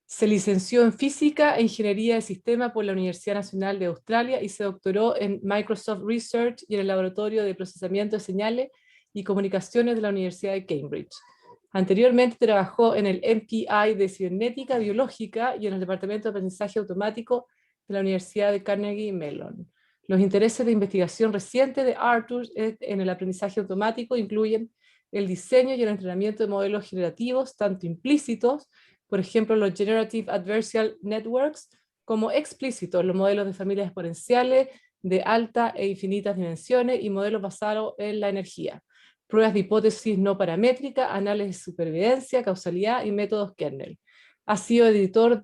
Se licenció en Física e Ingeniería de Sistema por la Universidad Nacional de Australia y se doctoró en Microsoft Research y en el Laboratorio de Procesamiento de Señales y Comunicaciones de la Universidad de Cambridge. Anteriormente trabajó en el MPI de Cibernética Biológica y en el Departamento de Aprendizaje Automático de la Universidad de Carnegie Mellon. Los intereses de investigación recientes de Arthur en el aprendizaje automático incluyen el diseño y el entrenamiento de modelos generativos, tanto implícitos, por ejemplo, los Generative Adversarial Networks, como explícitos, los modelos de familias exponenciales de alta e infinitas dimensiones y modelos basados en la energía, pruebas de hipótesis no paramétrica, análisis de supervivencia, causalidad y métodos kernel. Ha sido editor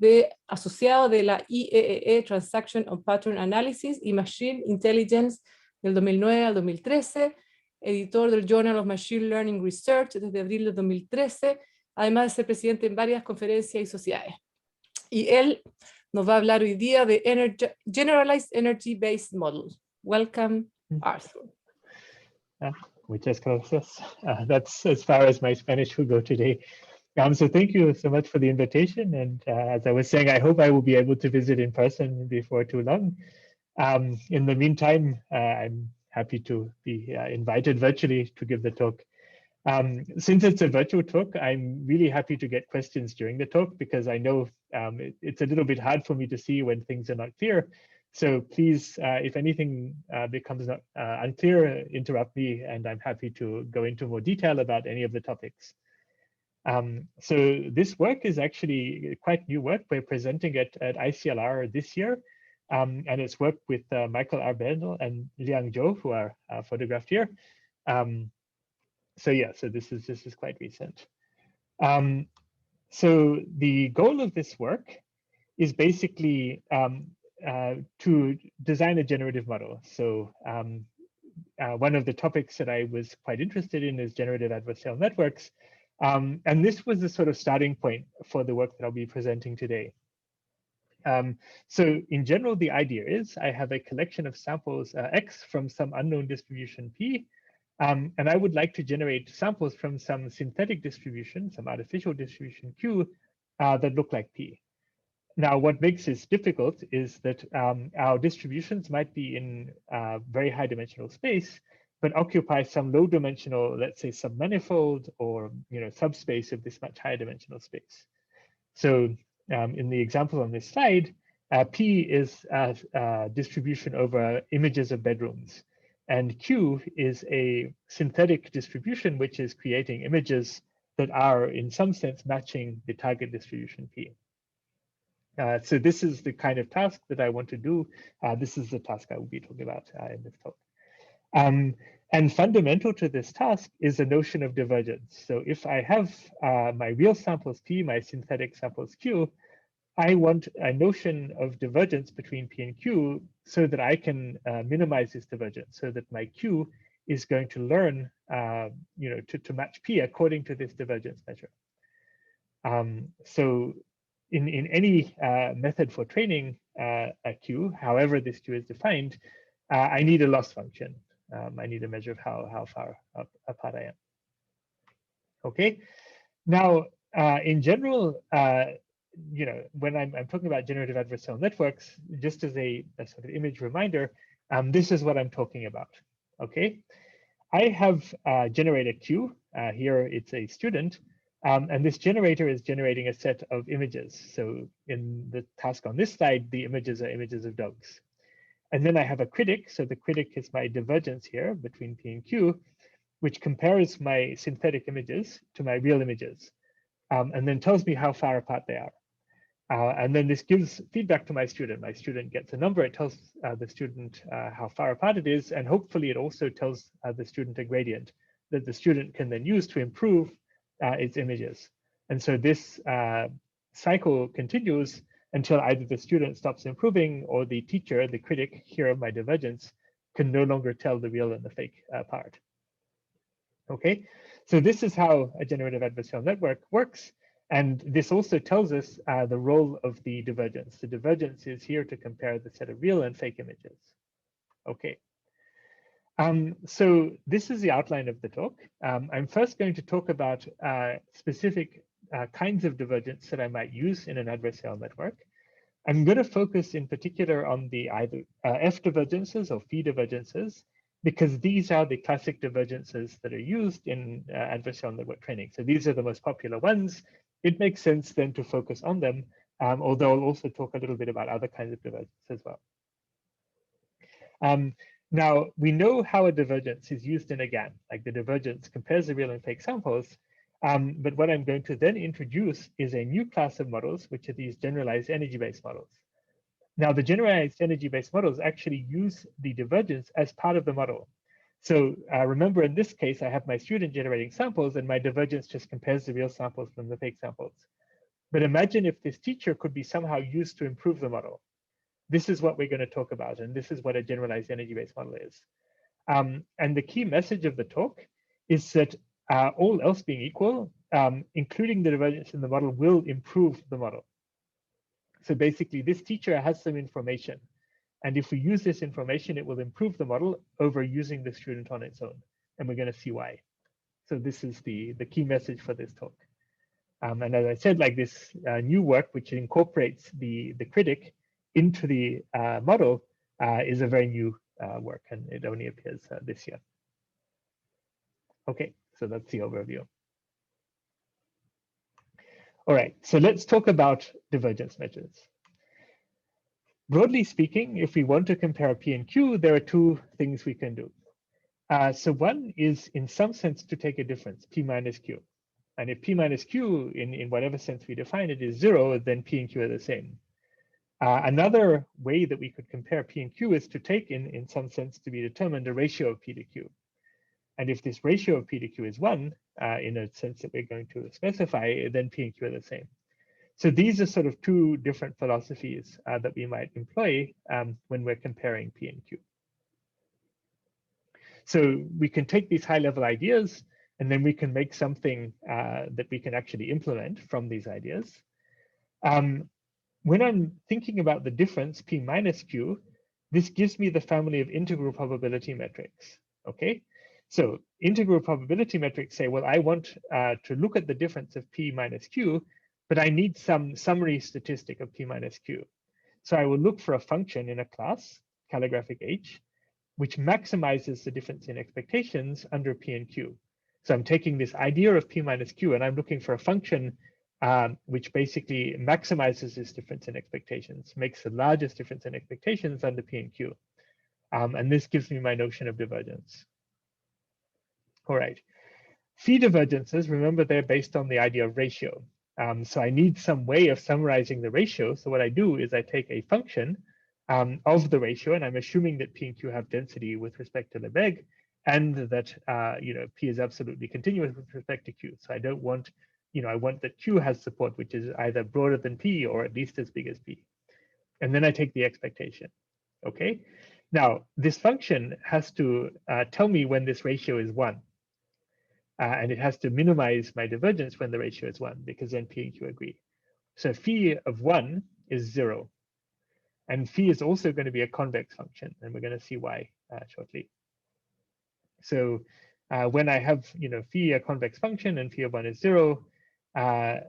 asociado de la IEEE Transaction on Pattern Analysis y Machine Intelligence del 2009 al 2013, editor del Journal of Machine Learning Research desde abril de 2013, además de ser presidente en varias conferencias y sociedades. Y él nos va a hablar hoy día de Generalized Energy-Based Models. Welcome, Arthur. Muchas gracias. That's as far as my Spanish will go today. So thank you so much for the invitation. And as I was saying, I hope I will be able to visit in person before too long. In the meantime, I'm happy to be invited virtually to give the talk. Since it's a virtual talk, I'm really happy to get questions during the talk because I know it's a little bit hard for me to see when things are not clear. So please, if anything becomes unclear, interrupt me and I'm happy to go into more detail about any of the topics. So this work is actually quite new work. We're presenting it at ICLR this year. And it's work with Michael Arbendel and Liang Zhou, who are photographed here. So yeah, so this is quite recent. So the goal of this work is basically to design a generative model. So one of the topics that I was quite interested in is generative adversarial networks. And this was the sort of starting point for the work that I'll be presenting today. So in general, the idea is I have a collection of samples X from some unknown distribution P. And I would like to generate samples from some synthetic distribution, some artificial distribution Q that look like P. Now, what makes this difficult is that our distributions might be in very high dimensional space, but occupy some low dimensional, let's say submanifold or subspace of this much higher dimensional space. So in the example on this slide, P is a distribution over images of bedrooms. And Q is a synthetic distribution, which is creating images that are in some sense matching the target distribution P. So this is the kind of task that I want to do. This is the task I will be talking about in this talk. And fundamental to this task is the notion of divergence. So if I have my real samples P, my synthetic samples Q, I want a notion of divergence between P and Q so that I can minimize this divergence, so that my Q is going to learn to match P according to this divergence measure. So in any method for training a Q, however this Q is defined, I need a loss function. I need a measure of how far apart I am. Okay, now in general, when I'm talking about generative adversarial networks, just as a sort of image reminder, this is what I'm talking about. Okay, I have generated Q. Here it's a student, and this generator is generating a set of images. So in the task on this slide, the images are images of dogs. And then I have a critic. So the critic is my divergence here between P and Q, which compares my synthetic images to my real images, and then tells me how far apart they are. And then this gives feedback to my student. My student gets a number. It tells the student how far apart it is. And hopefully it also tells the student a gradient that the student can then use to improve its images. And so this cycle continues until either the student stops improving or the teacher, the critic, here my divergence, can no longer tell the real and the fake part. Okay, so this is how a generative adversarial network works. And this also tells us the role of the divergence. The divergence is here to compare the set of real and fake images. Okay. So this is the outline of the talk. I'm first going to talk about specific kinds of divergence that I might use in an adversarial network. I'm going to focus in particular on the either F divergences or phi divergences, because these are the classic divergences that are used in adversarial network training. So these are the most popular ones. It makes sense then to focus on them, although I'll also talk a little bit about other kinds of divergence as well. Now, we know how a divergence is used in a GAN, like the divergence compares the real and fake samples. But what I'm going to then introduce is a new class of models, which are these generalized energy-based models. Now, the generalized energy-based models actually use the divergence as part of the model. So remember, in this case, I have my student generating samples, and my divergence just compares the real samples from the fake samples. But imagine if this teacher could be somehow used to improve the model. This is what we're going to talk about, and this is what a generalized energy-based model is. And the key message of the talk is that all else being equal, including the divergence in the model will improve the model. So basically, this teacher has some information. And if we use this information, it will improve the model over using the student on its own. And we're going to see why. So this is the key message for this talk. And as I said, like this new work, which incorporates the critic into the model, is a very new work, and it only appears this year. Okay, so that's the overview. All right, so let's talk about divergence measures. Broadly speaking, if we want to compare P and Q, there are two things we can do. So one is, in some sense, to take a difference, P minus Q. And if P minus Q, in whatever sense we define it, is 0, then P and Q are the same. Another way that we could compare P and Q is to take, in some sense, to be determined a ratio of P to Q. And if this ratio of P to Q is 1, in a sense that we're going to specify, then P and Q are the same. So these are sort of two different philosophies that we might employ when we're comparing P and Q. So we can take these high-level ideas, and then we can make something that we can actually implement from these ideas. When I'm thinking about the difference, P minus Q, this gives me the family of integral probability metrics, okay? So integral probability metrics say, well, I want to look at the difference of P minus Q, but I need some summary statistic of P minus Q. So I will look for a function in a class, calligraphic H, which maximizes the difference in expectations under P and Q. So I'm taking this idea of P minus Q, and I'm looking for a function which basically maximizes this difference in expectations, makes the largest difference in expectations under P and Q. And this gives me my notion of divergence. All right. Phi divergences, remember, they're based on the idea of ratio. So I need some way of summarizing the ratio. So what I do is I take a function of the ratio, and I'm assuming that P and Q have density with respect to Lebesgue, and that P is absolutely continuous with respect to Q. So I don't want, I want that Q has support which is either broader than P or at least as big as P. And then I take the expectation. Okay. Now this function has to tell me when this ratio is 1. And it has to minimize my divergence when the ratio is 1, because then P and Q agree. So phi of 1 is 0. And phi is also going to be a convex function, and we're going to see why shortly. So when I have phi a convex function and phi of 1 is 0, and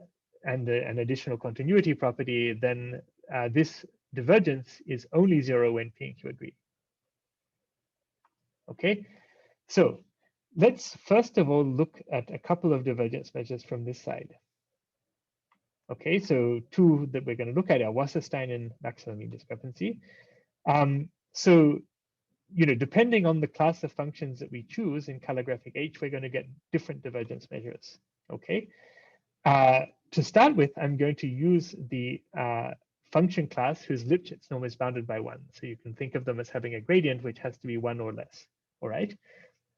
an additional continuity property, then this divergence is only 0 when P and Q agree. Okay, so let's first of all look at a couple of divergence measures from this side. Okay, so two that we're going to look at are Wasserstein and maximum mean discrepancy. So, depending on the class of functions that we choose in calligraphic H, we're going to get different divergence measures. Okay, to start with, I'm going to use the function class whose Lipschitz norm is bounded by 1. So you can think of them as having a gradient which has to be 1 or less. All right.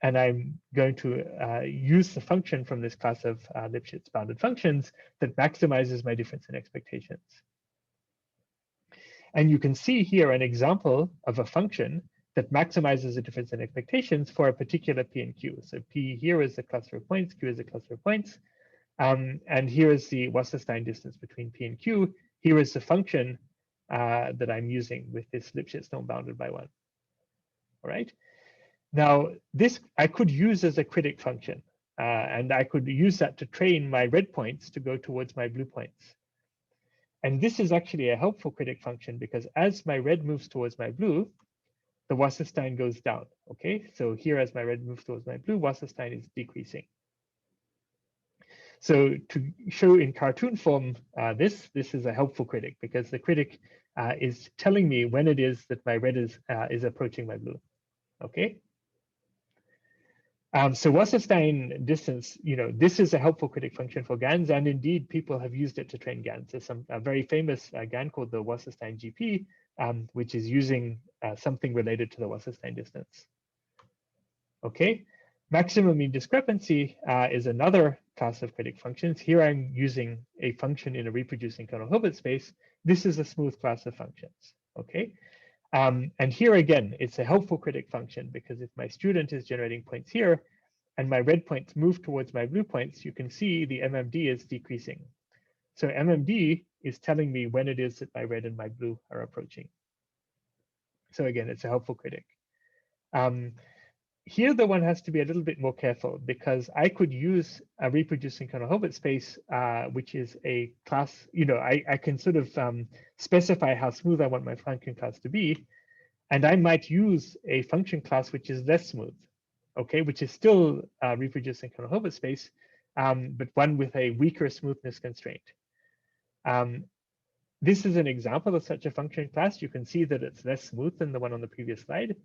And I'm going to use the function from this class of Lipschitz bounded functions that maximizes my difference in expectations. And you can see here an example of a function that maximizes the difference in expectations for a particular P and Q. So P here is the cluster of points, Q is the cluster of points. And here is the Wasserstein distance between P and Q. Here is the function that I'm using with this Lipschitz norm bounded by 1. All right. Now, this I could use as a critic function. And I could use that to train my red points to go towards my blue points. And this is actually a helpful critic function because as my red moves towards my blue, the Wasserstein goes down. Okay, so here as my red moves towards my blue, Wasserstein is decreasing. So to show in cartoon form, this is a helpful critic because the critic is telling me when it is that my red is approaching my blue. Okay. So Wasserstein distance, this is a helpful critic function for GANs, and indeed people have used it to train GANs. There's a very famous GAN called the Wasserstein GP, which is using something related to the Wasserstein distance. Okay, maximum mean discrepancy is another class of critic functions. Here I'm using a function in a reproducing kernel Hilbert space. This is a smooth class of functions. Okay. And here again, it's a helpful critic function because if my student is generating points here and my red points move towards my blue points, you can see the MMD is decreasing. So MMD is telling me when it is that my red and my blue are approaching. So again, it's a helpful critic. Here, the one has to be a little bit more careful because I could use a reproducing kernel Hilbert space, which is a class, I can sort of specify how smooth I want my function class to be. And I might use a function class which is less smooth, okay, which is still reproducing kernel Hilbert space, but one with a weaker smoothness constraint. This is an example of such a function class. You can see that it's less smooth than the one on the previous slide.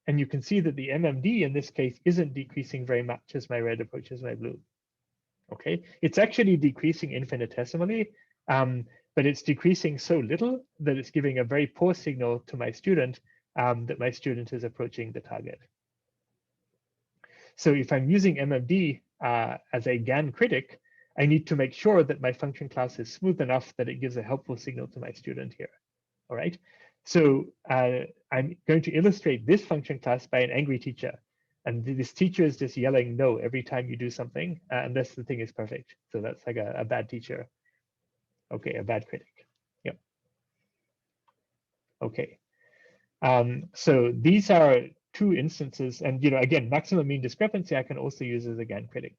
And you can see that the MMD in this case isn't decreasing very much as my red approaches my blue. Okay, it's actually decreasing infinitesimally, but it's decreasing so little that it's giving a very poor signal to my student that my student is approaching the target. So if I'm using MMD as a GAN critic, I need to make sure that my function class is smooth enough that it gives a helpful signal to my student here. All right. So I'm going to illustrate this function class by an angry teacher. And this teacher is just yelling no every time you do something, unless the thing is perfect. So that's like a bad teacher. Okay, a bad critic. Yep. Okay. So these are two instances. And again, maximum mean discrepancy I can also use as a GAN critic.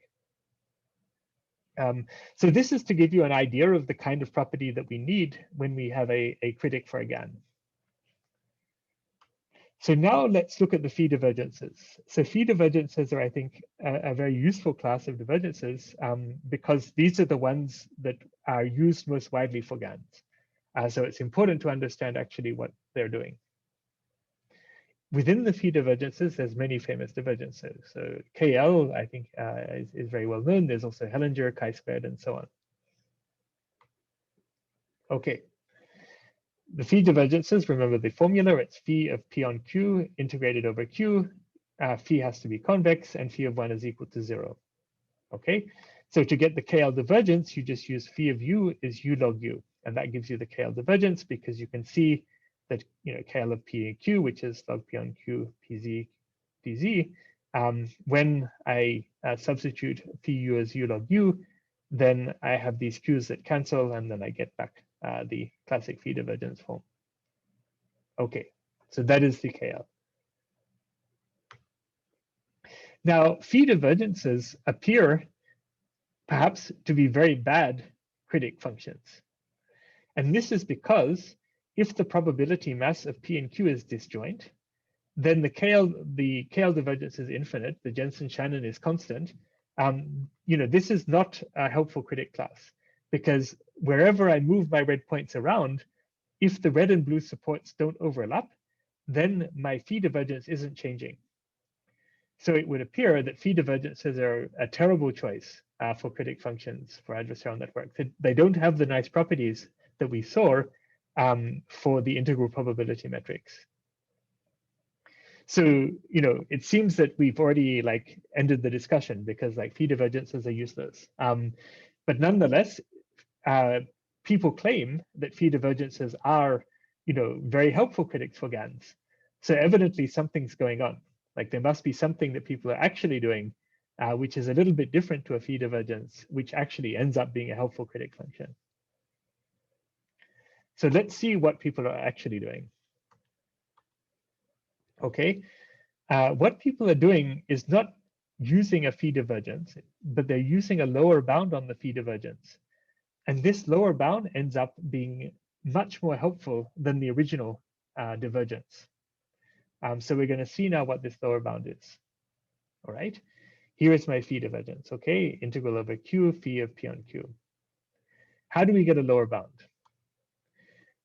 So this is to give you an idea of the kind of property that we need when we have a critic for a GAN. So now let's look at the phi divergences. So phi divergences are, I think, a very useful class of divergences because these are the ones that are used most widely for GANs. So it's important to understand actually what they're doing. Within the phi divergences, there's many famous divergences. So KL, I think, is very well known. There's also Hellinger, chi-squared, and so on. Okay. The phi divergences, remember the formula, it's phi of P on Q integrated over Q. Phi has to be convex and phi of 1 is equal to 0. Okay, so to get the KL divergence, you just use phi of U is U log U. And that gives you the KL divergence because you can see that KL of P and Q, which is log P on Q, PZ, DZ. When I substitute phi U as U log U, then I have these Q's that cancel and then I get back the classic phi divergence form. Okay, so that is the KL. Now, phi divergences appear perhaps to be very bad critic functions. And this is because if the probability mass of P and Q is disjoint, then the KL divergence is infinite, the Jensen-Shannon is constant. This is not a helpful critic class because wherever I move my red points around, if the red and blue supports don't overlap, then my phi divergence isn't changing. So it would appear that phi divergences are a terrible choice for critic functions for adversarial networks. They don't have the nice properties that we saw for the integral probability metrics. So, it seems that we've already ended the discussion because phi divergences are useless. But nonetheless, people claim that phi divergences are, very helpful critics for GANs. So evidently something's going on. There must be something that people are actually doing, which is a little bit different to a phi divergence, which actually ends up being a helpful critic function. So let's see what people are actually doing. Okay, what people are doing is not using a phi divergence, but they're using a lower bound on the phi divergence. And this lower bound ends up being much more helpful than the original divergence. So we're going to see now what this lower bound is. All right, here is my phi divergence. Okay, integral over q, phi of p on q. How do we get a lower bound?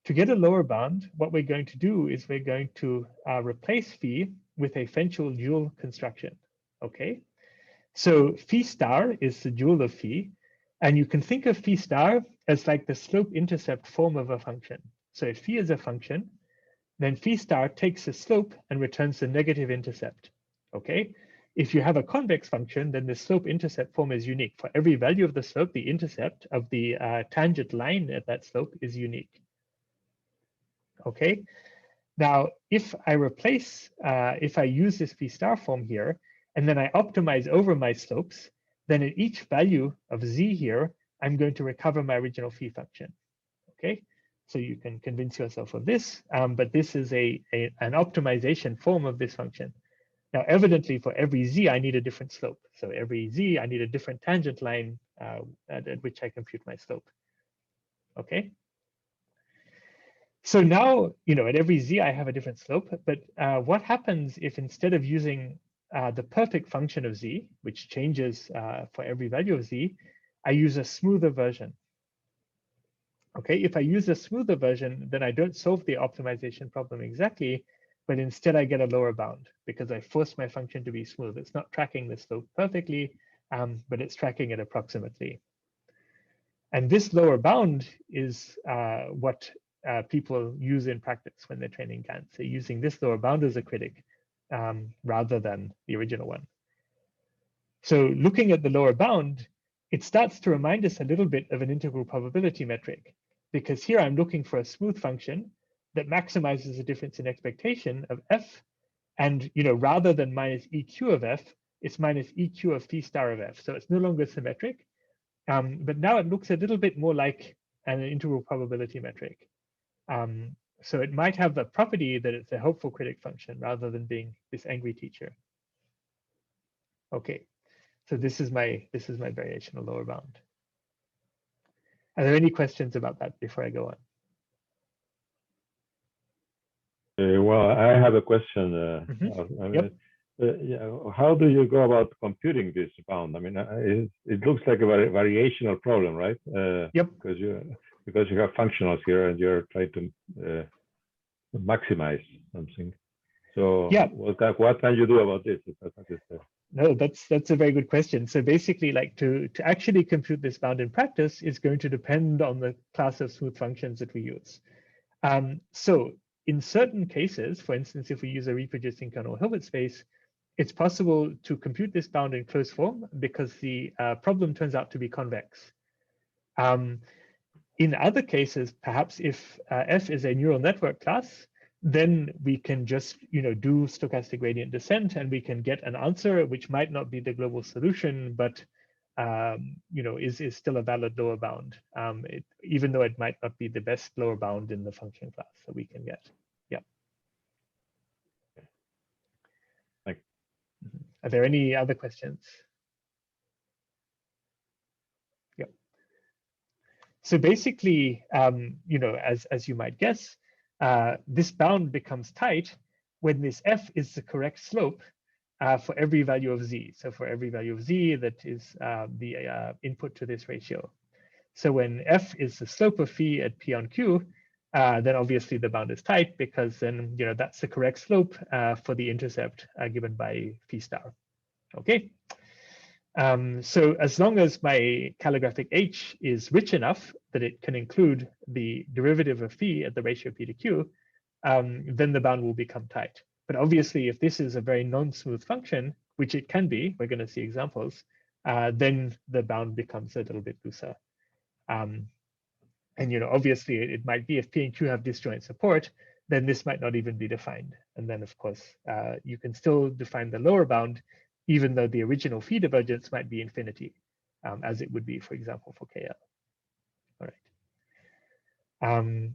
To get a lower bound, what we're going to do is we're going to replace phi with a Fenchel dual construction. Okay, so phi star is the dual of phi, and you can think of phi star as like the slope-intercept form of a function. So if phi is a function, then phi star takes the slope and returns the negative intercept. Okay, if you have a convex function, then the slope-intercept form is unique. For every value of the slope, the intercept of the tangent line at that slope is unique. Okay, now if I replace, if I use this phi star form here, and then I optimize over my slopes, then at each value of z here, I'm going to recover my original phi function. Okay, so you can convince yourself of this, but this is an optimization form of this function. Now, evidently, for every z, I need a different slope. So every z, I need a different tangent line at which I compute my slope. Okay. So now, at every z, I have a different slope. But what happens if instead of using the perfect function of z, which changes for every value of z, I use a smoother version? Okay, if I use a smoother version, then I don't solve the optimization problem exactly, but instead I get a lower bound because I force my function to be smooth. It's not tracking the slope perfectly, but it's tracking it approximately. And this lower bound is what people use in practice when they're training GANs. They're using this lower bound as a critic rather than the original one. So looking at the lower bound, it starts to remind us a little bit of an integral probability metric, because here I'm looking for a smooth function that maximizes the difference in expectation of f, and rather than minus EQ of f, it's minus EQ of phi star of f. So it's no longer symmetric, but now it looks a little bit more like an integral probability metric. So it might have the property that it's a helpful critic function rather than being this angry teacher. Okay, so this is my variational lower bound. Are there any questions about that before I go on? Well, I have a question. How do you go about computing this bound? I mean, it looks like a variational problem, right? Yep. Because you have functionals here and you're trying to maximize something. So yeah, what can you do about this? No, that's a very good question. So basically, like to actually compute this bound in practice is going to depend on the class of smooth functions that we use. So in certain cases, for instance, if we use a reproducing kernel Hilbert space, it's possible to compute this bound in closed form because the problem turns out to be convex. In other cases, perhaps if f is a neural network class, then we can just do stochastic gradient descent and we can get an answer which might not be the global solution, but is still a valid lower bound, even though it might not be the best lower bound in the function class that we can get. Yeah. Thank you. Are there any other questions? Yeah. So basically, as you might guess, this bound becomes tight when this f is the correct slope for every value of z. So for every value of z that is the input to this ratio. So when f is the slope of phi at p on q, then obviously the bound is tight because then that's the correct slope for the intercept given by phi star. Okay. So as long as my calligraphic h is rich enough that it can include the derivative of phi at the ratio p to q, then the bound will become tight. But obviously, if this is a very non-smooth function, which it can be, we're going to see examples, then the bound becomes a little bit looser. And obviously, it might be if p and q have disjoint support, then this might not even be defined. And then, of course, you can still define the lower bound, even though the original phi divergence might be infinity, as it would be, for example, for KL. All right.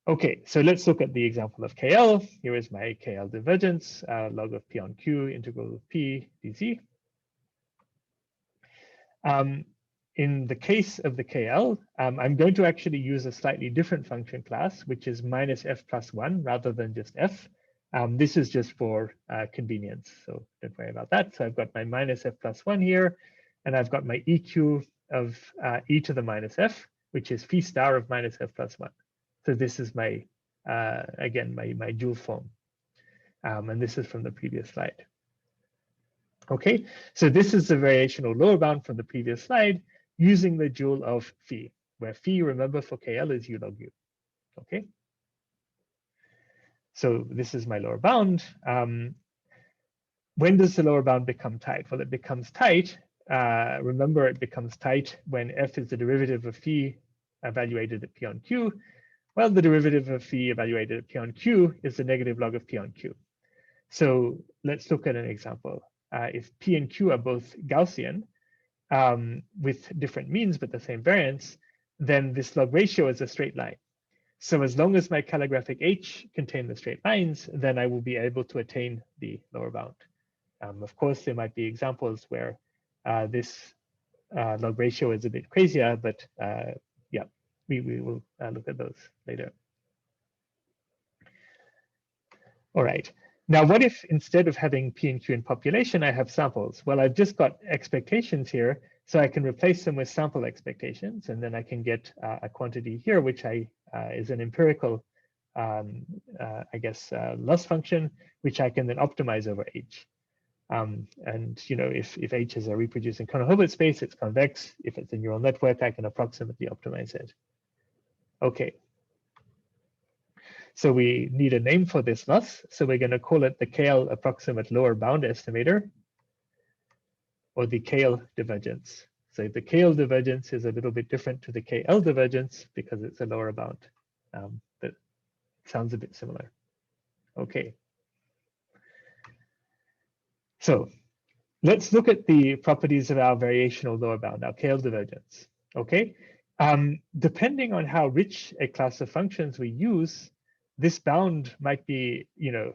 Okay, so let's look at the example of KL. Here is my KL divergence, log of P on Q, integral of P dz. In the case of the KL, I'm going to actually use a slightly different function class, which is minus f plus 1 rather than just f. This is just for convenience, so don't worry about that. So I've got my minus f plus 1 here, and I've got my EQ of e to the minus f, which is phi star of minus f plus 1. So this is my, again, my dual form. And this is from the previous slide. Okay, so this is the variational lower bound from the previous slide using the dual of phi, where phi, remember, for KL is u log u. Okay, so this is my lower bound. When does the lower bound become tight? Well, it becomes tight. Remember, it becomes tight when f is the derivative of phi evaluated at p on q. Well, the derivative of phi evaluated at p on q is the negative log of p on q. So let's look at an example. If p and q are both Gaussian with different means but the same variance, then this log ratio is a straight line. So as long as my calligraphic h contain the straight lines, then I will be able to attain the lower bound. Of course, there might be examples where this log ratio is a bit crazier, but yeah, we will look at those later. All right. Now, what if instead of having P and Q in population, I have samples? Well, I've just got expectations here, so I can replace them with sample expectations, and then I can get a quantity here, which is an empirical, I guess, loss function, which I can then optimize over H. And you know, if H is a reproducing Cohen-Hilbert space, it's convex. If it's a neural network, I can approximately optimize it. Okay. So we need a name for this loss. So we're going to call it the KL approximate lower bound estimator, or the KL divergence. So the KL divergence is a little bit different to the KL divergence because it's a lower bound. But it sounds a bit similar. Okay. So let's look at the properties of our variational lower bound, our KL divergence. Okay. Depending on how rich a class of functions we use, this bound might be, you know,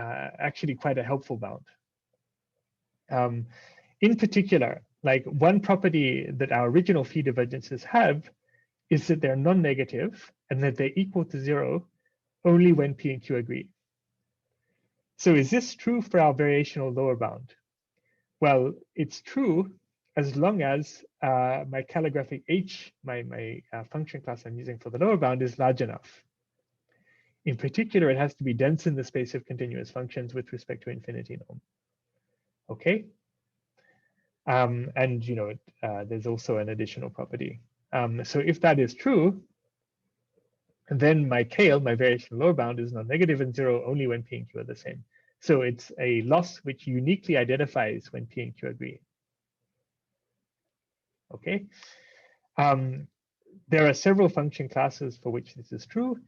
actually quite a helpful bound. In particular, like one property that our original phi divergences have is that they're non-negative and that they're equal to 0 only when P and Q agree. So is this true for our variational lower bound? Well, it's true as long as my calligraphic H, my function class I'm using for the lower bound, is large enough. In particular, it has to be dense in the space of continuous functions with respect to infinity norm. Okay. And you know, there's also an additional property. So if that is true, then my KL, my variational lower bound, is non-negative and 0 only when P and Q are the same. So it's a loss which uniquely identifies when P and Q agree. Okay. There are several function classes for which this is true.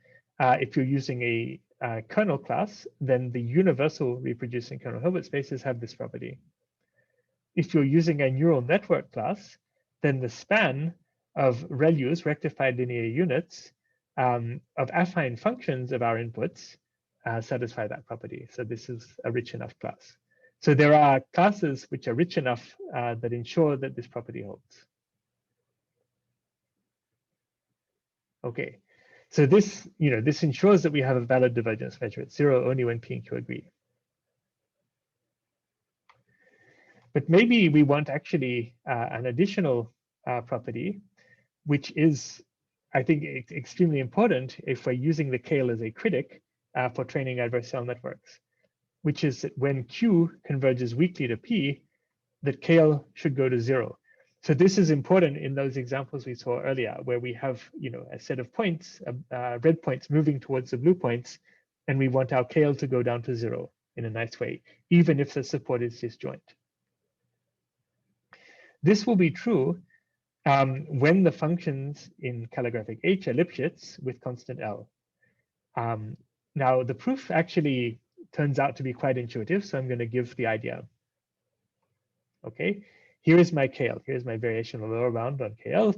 If you're using a kernel class, then the universal reproducing Cohen-Hilbert spaces have this property. If you're using a neural network class, then the span of ReLUs, rectified linear units, of affine functions of our inputs satisfy that property. So this is a rich enough class. So there are classes which are rich enough that ensure that this property holds. Okay. So this, you know, this ensures that we have a valid divergence measure at 0 only when P and Q agree. But maybe we want actually an additional property, which is, I think, extremely important if we're using the KL as a critic for training adversarial networks, which is that when Q converges weakly to P, that KL should go to 0. So this is important in those examples we saw earlier, where we have, you know, a set of points, red points moving towards the blue points, and we want our KL to go down to 0 in a nice way, even if the support is disjoint. This will be true when the functions in calligraphic H are Lipschitz with constant L. Now, the proof actually turns out to be quite intuitive, so I'm going to give the idea. Okay. Here is my KL. Here's my variational lower bound on KL.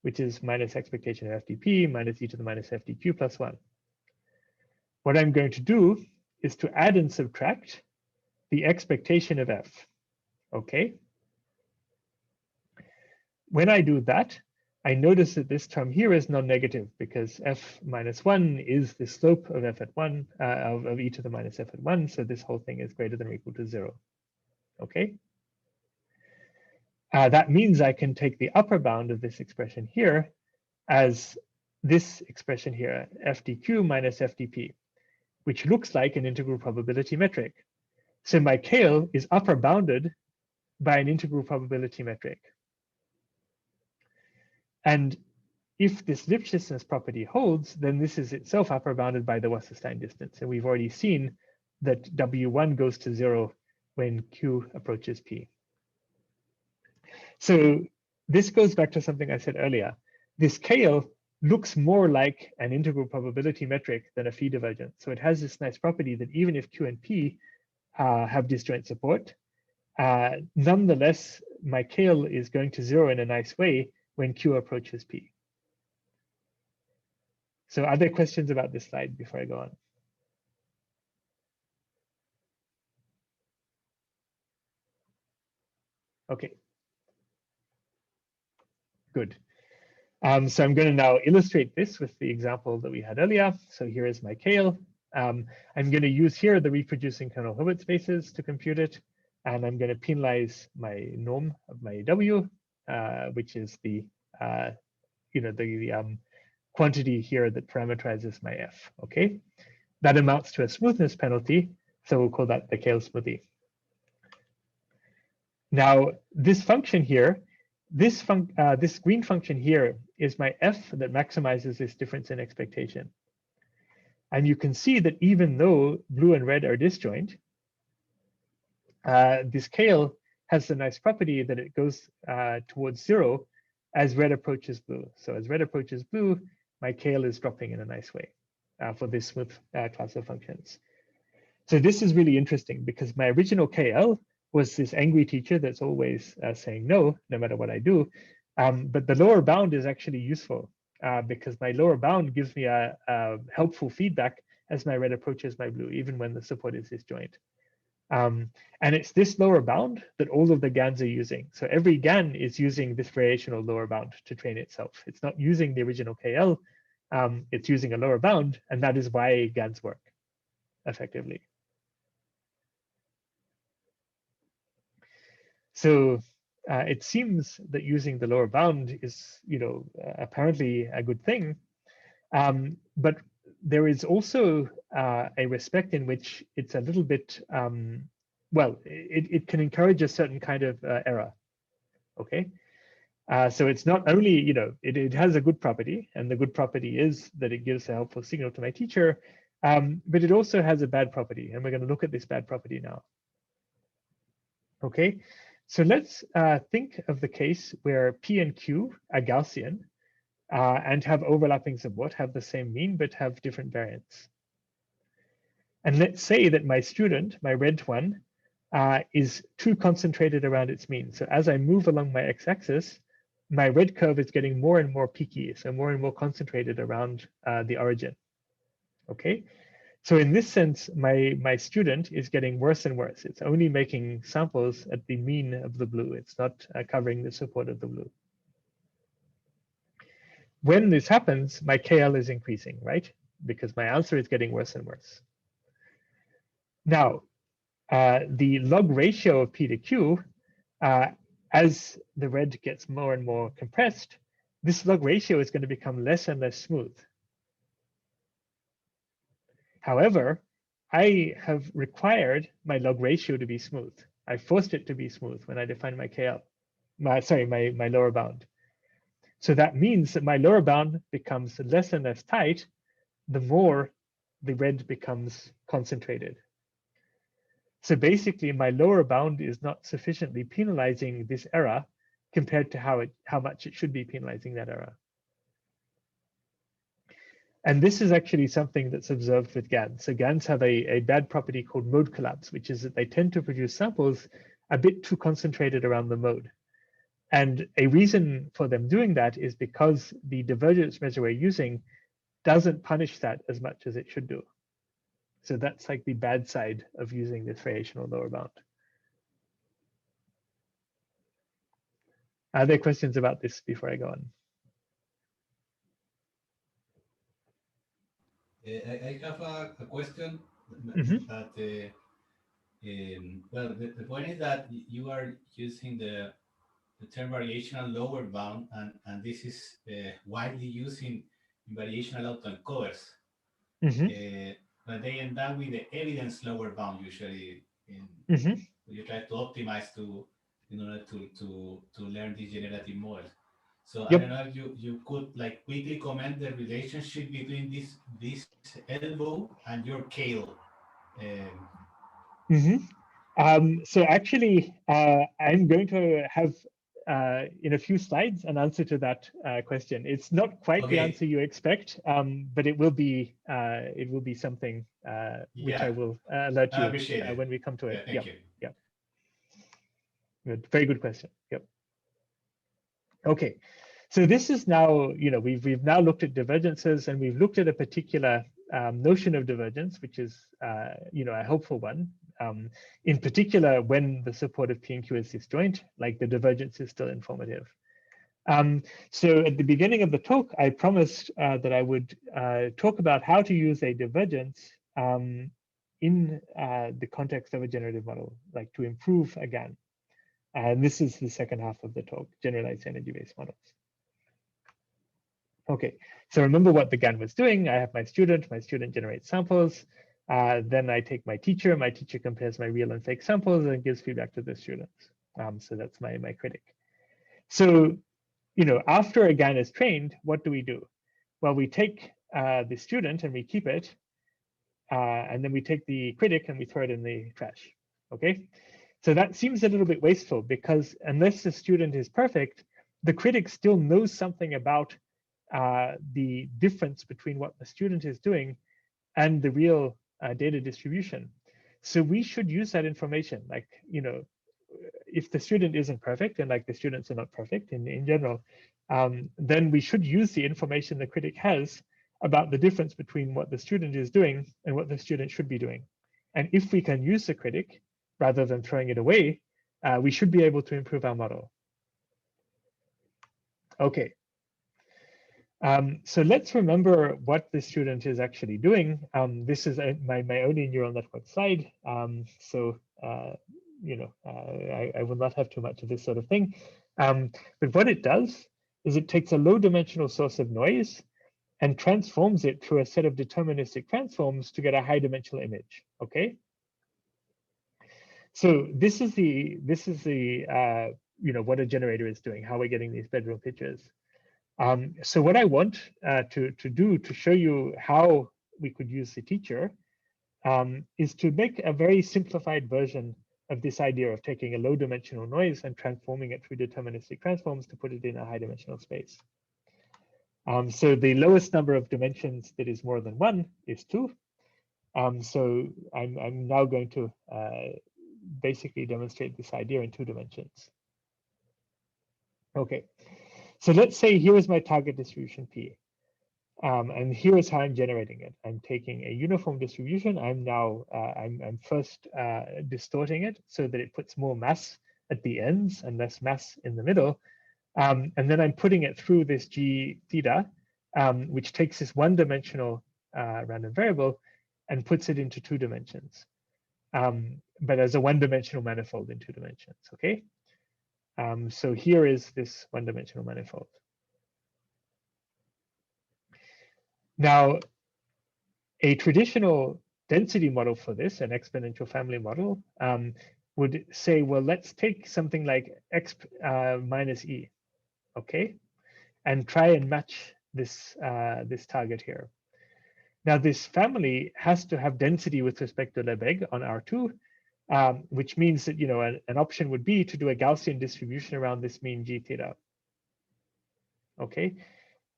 which is minus expectation of FDP minus e to the minus FDQ plus 1. What I'm going to do is to add and subtract the expectation of f, okay? When I do that, I notice that this term here is non-negative because f minus 1 is the slope of f at 1, of e to the minus f at 1, so this whole thing is greater than or equal to 0, okay? That means I can take the upper bound of this expression here as this expression here, FDQ minus FDP, which looks like an integral probability metric. So my KL is upper bounded by an integral probability metric. And if this Lipschitzness property holds, then this is itself upper bounded by the Wasserstein distance. And we've already seen that W1 goes to 0 when Q approaches P. So this goes back to something I said earlier. This KL looks more like an integral probability metric than a phi divergence. So it has this nice property that even if Q and P have disjoint support, nonetheless, my KL is going to 0 in a nice way when Q approaches P. So are there questions about this slide before I go on? Okay. Good. So I'm going to now illustrate this with the example that we had earlier. So here is my KL. I'm going to use here the reproducing kernel Hilbert spaces to compute it. And I'm going to penalize my norm of my W, which is the quantity here that parameterizes my F, okay? That amounts to a smoothness penalty, so we'll call that the KL smoothie. Now, this function here, this green function here is my F that maximizes this difference in expectation. And you can see that even though blue and red are disjoint, this KL has the nice property that it goes towards 0 as red approaches blue. So as red approaches blue, my KL is dropping in a nice way for this smooth class of functions. So this is really interesting because my original KL was this angry teacher that's always saying no matter what I do. But the lower bound is actually useful because my lower bound gives me a helpful feedback as my red approaches my blue, even when the support is disjoint. And it's this lower bound that all of the GANs are using. So every GAN is using this variational lower bound to train itself. It's not using the original KL, it's using a lower bound, and that is why GANs work effectively. So it seems that using the lower bound is, apparently a good thing, but there is also a respect in which it's a little bit, well, it can encourage a certain kind of error, okay? So it's not only, it has a good property, and the good property is that it gives a helpful signal to my teacher, but it also has a bad property, and we're going to look at this bad property now. Okay, so let's think of the case where P and Q are Gaussian and have overlapping support, have the same mean, but have different variance. And let's say that my student, my red one, is too concentrated around its mean. So as I move along my x-axis, my red curve is getting more and more peaky, so more and more concentrated around the origin. Okay, so in this sense, my student is getting worse and worse. It's only making samples at the mean of the blue. It's not covering the support of the blue. When this happens, my KL is increasing, right? Because my answer is getting worse and worse. Now, the log ratio of P to Q, as the red gets more and more compressed, this log ratio is going to become less and less smooth. Lower, I have required my log ratio to be smooth. I forced it to be smooth when I define my KL, my lower bound. So that means that my lower bound becomes less and less tight the more the red becomes concentrated. So basically, my lower bound is not sufficiently penalizing this error compared to how much it should be penalizing that error. And this is actually something that's observed with GANs. So GANs have a bad property called mode collapse, which is that they tend to produce samples a bit too concentrated around the mode. And a reason for them doing that is because the divergence measure we're using doesn't punish that as much as it should do. So that's like the bad side of using this variational lower bound. Are there questions about this before I go on? I have a question that, well, the point is that you are using the term variational lower bound, and this is widely used in variational autoencoders. But they end up with the evidence lower bound usually when you try to optimize in order to learn these generative models. So I don't know if you could like quickly comment the relationship between this elbow and your kale. So actually, I'm going to have in a few slides an answer to that question. It's not quite the answer you expect, but it will be something which I will alert you when we come to it. Thank you. Yeah. Good. Very good question. Yep. Okay. So this is now, we've now looked at divergences, and we've looked at a particular notion of divergence, which is, a helpful one. In particular, when the support of P and Q is disjoint, like the divergence is still informative. So at the beginning of the talk, I promised that I would talk about how to use a divergence in the context of a generative model, like to improve a GAN. And this is the second half of the talk, generalized energy-based models. Okay, so remember what the GAN was doing. I have my student generates samples. Then I take my teacher compares my real and fake samples and gives feedback to the students. So that's my critic. So, after a GAN is trained, what do we do? Well, we take the student and we keep it, and then we take the critic and we throw it in the trash, okay? So that seems a little bit wasteful, because unless the student is perfect, the critic still knows something about the difference between what the student is doing and the real data distribution. So we should use that information. Like, if the student isn't perfect, and like the students are not perfect in general, then we should use the information the critic has about the difference between what the student is doing and what the student should be doing. And if we can use the critic rather than throwing it away, we should be able to improve our model. Okay. So let's remember what the student is actually doing. This is my only neural network slide. I will not have too much of this sort of thing. But what it does is it takes a low dimensional source of noise and transforms it through a set of deterministic transforms to get a high dimensional image. Okay. So this is the what a generator is doing, how we're getting these bedroom pictures. So what I want to do to show you how we could use the teacher is to make a very simplified version of this idea of taking a low dimensional noise and transforming it through deterministic transforms to put it in a high dimensional space. So the lowest number of dimensions that is more than 1 is 2. So I'm now going to basically demonstrate this idea in 2 dimensions. Okay. So let's say here is my target distribution P. And here is how I'm generating it. I'm taking a uniform distribution. I'm now, I'm first distorting it so that it puts more mass at the ends and less mass in the middle. And then I'm putting it through this G theta, which takes this one-dimensional random variable and puts it into 2 dimensions, but as a one-dimensional manifold in 2 dimensions, okay? So here is this one-dimensional manifold. Now, a traditional density model for this, an exponential family model, would say, well, let's take something like x minus e, okay, and try and match this this target here. Now, this family has to have density with respect to Lebesgue on R2, which means that an option would be to do a Gaussian distribution around this mean G theta. Okay.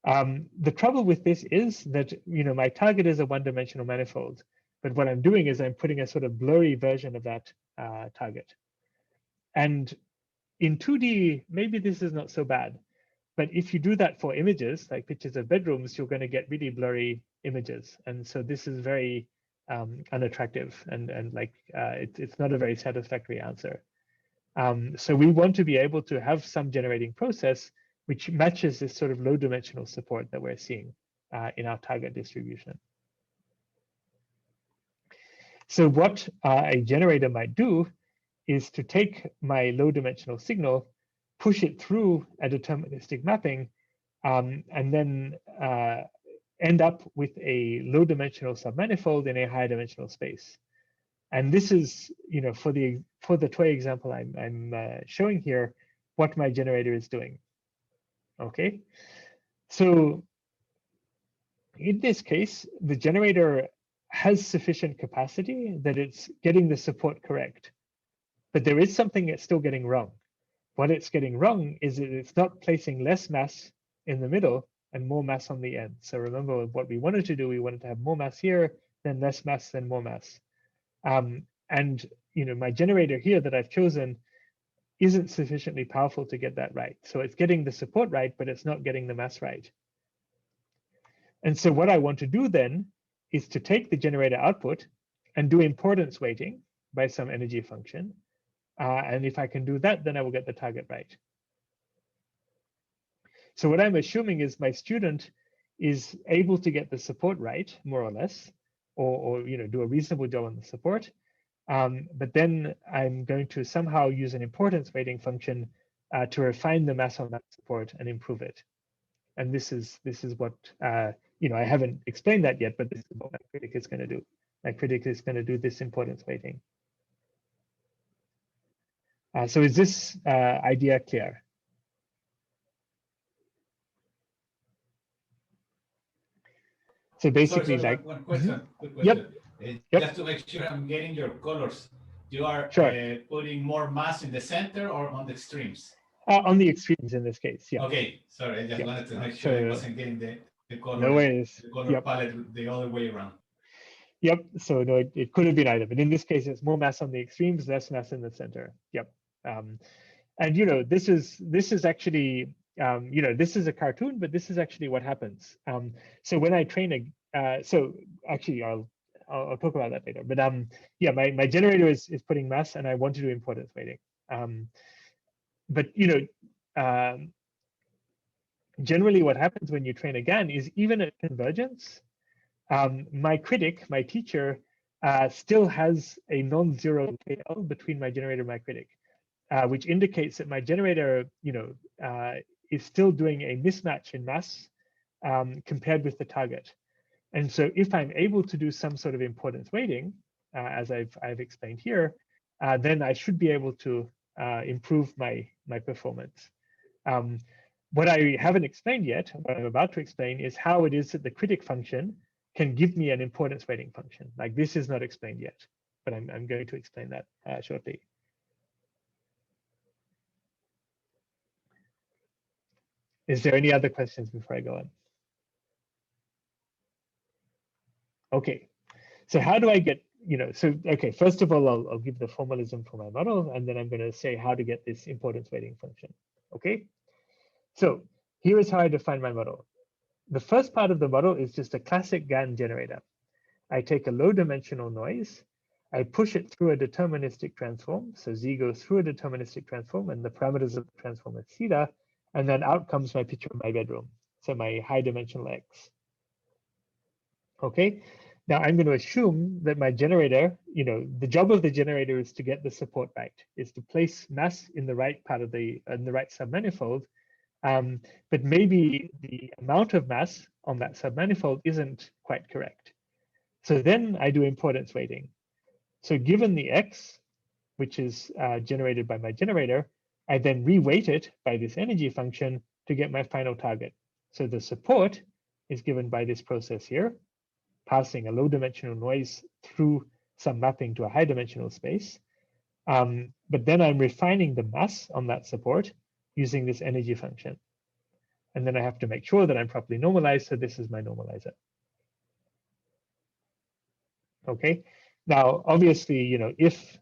The trouble with this is that my target is a one-dimensional manifold, but what I'm doing is I'm putting a sort of blurry version of that target. And in 2D, maybe this is not so bad. But if you do that for images, like pictures of bedrooms, you're going to get really blurry images. And so this is very unattractive, and like it's not a very satisfactory answer. So we want to be able to have some generating process which matches this sort of low dimensional support that we're seeing in our target distribution. So what a generator might do is to take my low dimensional signal, push it through a deterministic mapping, and then end up with a low dimensional submanifold in a high dimensional space. And this is, for the toy example I'm showing here, what my generator is doing. Okay, so in this case, the generator has sufficient capacity that it's getting the support correct, but there is something it's still getting wrong. What it's getting wrong is that it's not placing less mass in the middle and more mass on the end. So remember what we wanted to do, we wanted to have more mass here, then less mass, then more mass. And my generator here that I've chosen isn't sufficiently powerful to get that right. So it's getting the support right, but it's not getting the mass right. And so what I want to do then is to take the generator output and do importance weighting by some energy function. And if I can do that, then I will get the target right. So what I'm assuming is my student is able to get the support right, more or less, or do a reasonable job on the support. But then I'm going to somehow use an importance weighting function to refine the mass on that support and improve it. And this is what I haven't explained that yet, but this is what my critic is going to do. My critic is going to do this importance weighting. So is this idea clear? So basically, sorry, like one question, quick question. Yep. Just to make sure I'm getting your colors. You are putting more mass in the center or on the extremes? On the extremes in this case, yeah. Okay, sorry, I just wanted to make sure I wasn't getting the color, no worries. The color palette the other way around. Yep, so no, it could have been either, but in this case, it's more mass on the extremes, less mass in the center. Yep. And this is actually, this is a cartoon, but this is actually what happens. So when I train so actually I'll talk about that later, but yeah, my generator is putting mass and I want to do importance weighting. But generally what happens when you train a GAN is even at convergence, my critic, my teacher, still has a non-zero KL between my generator and my critic, which indicates that my generator, is still doing a mismatch in mass compared with the target. And so if I'm able to do some sort of importance weighting, as I've explained here, then I should be able to improve my performance. What I haven't explained yet, what I'm about to explain, is how it is that the critic function can give me an importance weighting function. Like this is not explained yet, but I'm going to explain that shortly. Is there any other questions before I go on? Okay, so how do I get, okay, first of all, I'll give the formalism for my model, and then I'm going to say how to get this importance weighting function. Okay, so here is how I define my model. The first part of the model is just a classic GAN generator. I take a low dimensional noise, I push it through a deterministic transform, so Z goes through a deterministic transform, and the parameters of the transform are theta, and then out comes my picture of my bedroom, so my high dimensional X. Okay, now I'm going to assume that my generator, the job of the generator is to get the support right, is to place mass in the right part of in the right submanifold, but maybe the amount of mass on that submanifold isn't quite correct. So then I do importance weighting. So given the X, which is generated by my generator, I then reweight it by this energy function to get my final target. So the support is given by this process here, passing a low dimensional noise through some mapping to a high dimensional space. But then I'm refining the mass on that support using this energy function. And then I have to make sure that I'm properly normalized. So this is my normalizer. Okay, now obviously, if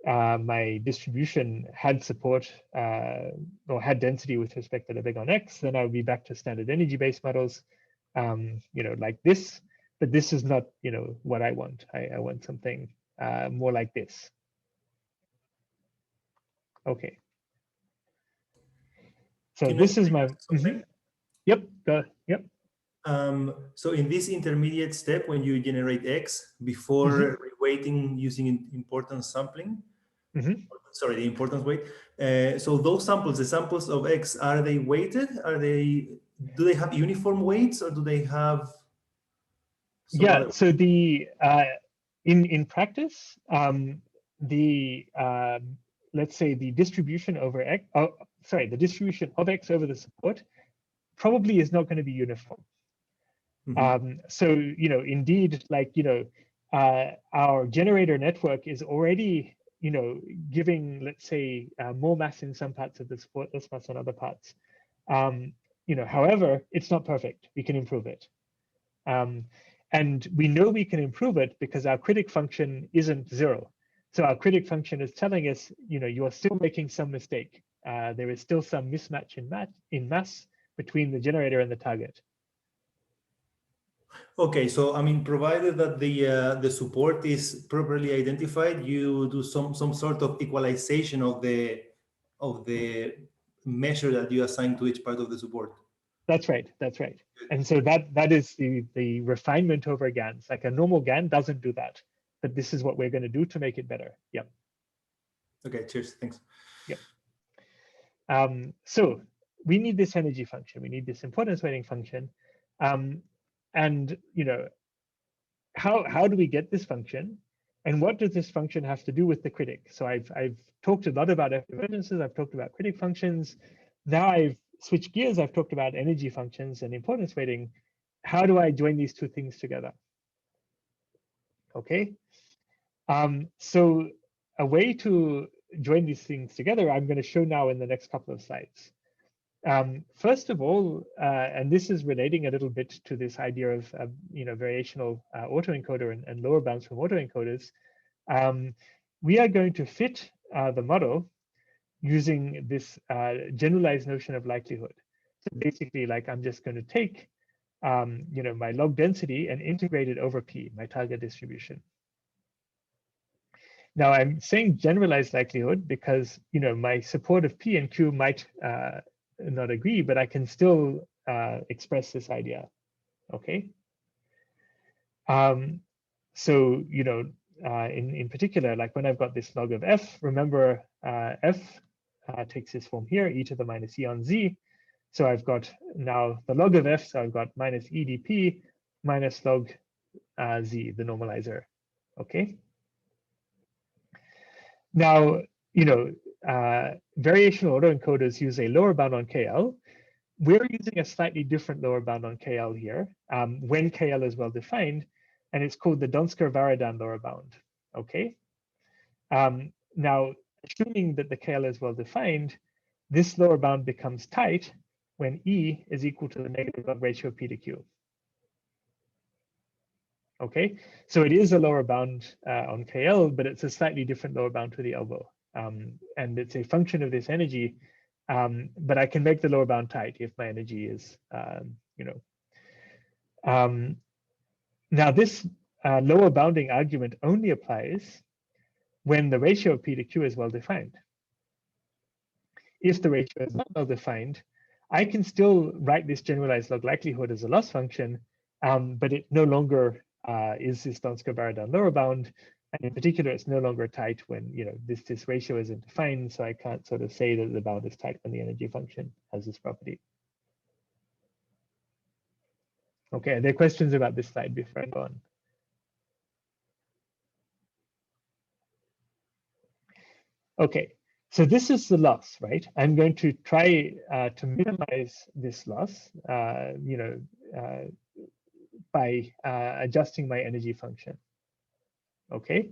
my distribution had support or had density with respect to the big on X, then I would be back to standard energy-based models, like this. But this is not, what I want. I want something more like this. Okay. So this is my. Yep. Yep. So in this intermediate step, when you generate X before reweighting using importance sampling, sorry, the importance weight. So those samples, the samples of X, are they weighted? Do they have uniform weights, or do they have? So the in practice, let's say the distribution over X. The distribution of X over the support probably is not going to be uniform. So, indeed, our generator network is already, giving, let's say, more mass in some parts of the support, less mass in other parts. However, it's not perfect. We can improve it. And we know we can improve it because our critic function isn't 0. So our critic function is telling us, you're still making some mistake. There is still some mismatch in mass between the generator and the target. Okay, so I mean, provided that the support is properly identified, you do some sort of equalization of the measure that you assign to each part of the support. That's right. That's right. And so that is the refinement over GANs. Like a normal GAN doesn't do that, but this is what we're going to do to make it better. Yep. Okay. Cheers. Thanks. Yep. So we need this energy function. We need this importance weighting function. And how do we get this function, and what does this function have to do with the critic? So I've talked a lot about divergences. I've talked about critic functions. Now I've switched gears. I've talked about energy functions and importance weighting. How do I join these two things together? Okay. So a way to join these things together, I'm going to show now in the next couple of slides. First of all, and this is relating a little bit to this idea of variational autoencoder and lower bounds from autoencoders, we are going to fit the model using this generalized notion of likelihood. So basically, like I'm just going to take my log density and integrate it over P, my target distribution. Now I'm saying generalized likelihood because my support of P and Q might not agree, but I can still express this idea. Okay. So in particular, like when I've got this log of f, remember f takes this form here, e to the minus e on z. So I've got now the log of f, so I've got minus edp minus log z, the normalizer. Okay. Now, variational autoencoders use a lower bound on KL. We're using a slightly different lower bound on KL here when KL is well defined, and it's called the Donsker-Varadhan lower bound. Okay. Now, assuming that the KL is well defined, this lower bound becomes tight when E is equal to the negative log ratio of P to Q. Okay, so it is a lower bound on KL, but it's a slightly different lower bound to the elbow. And it's a function of this energy, but I can make the lower bound tight if my energy is, Now this lower bounding argument only applies when the ratio of P to Q is well defined. If the ratio is not well defined, I can still write this generalized log likelihood as a loss function, but it no longer is this Donsker-Varadhan lower bound, and in particular, it's no longer tight when this ratio isn't defined. So I can't sort of say that the bound is tight when the energy function has this property. Okay, are there questions about this slide before I go on? Okay, so this is the loss, right? I'm going to try to minimize this loss, by adjusting my energy function. Okay.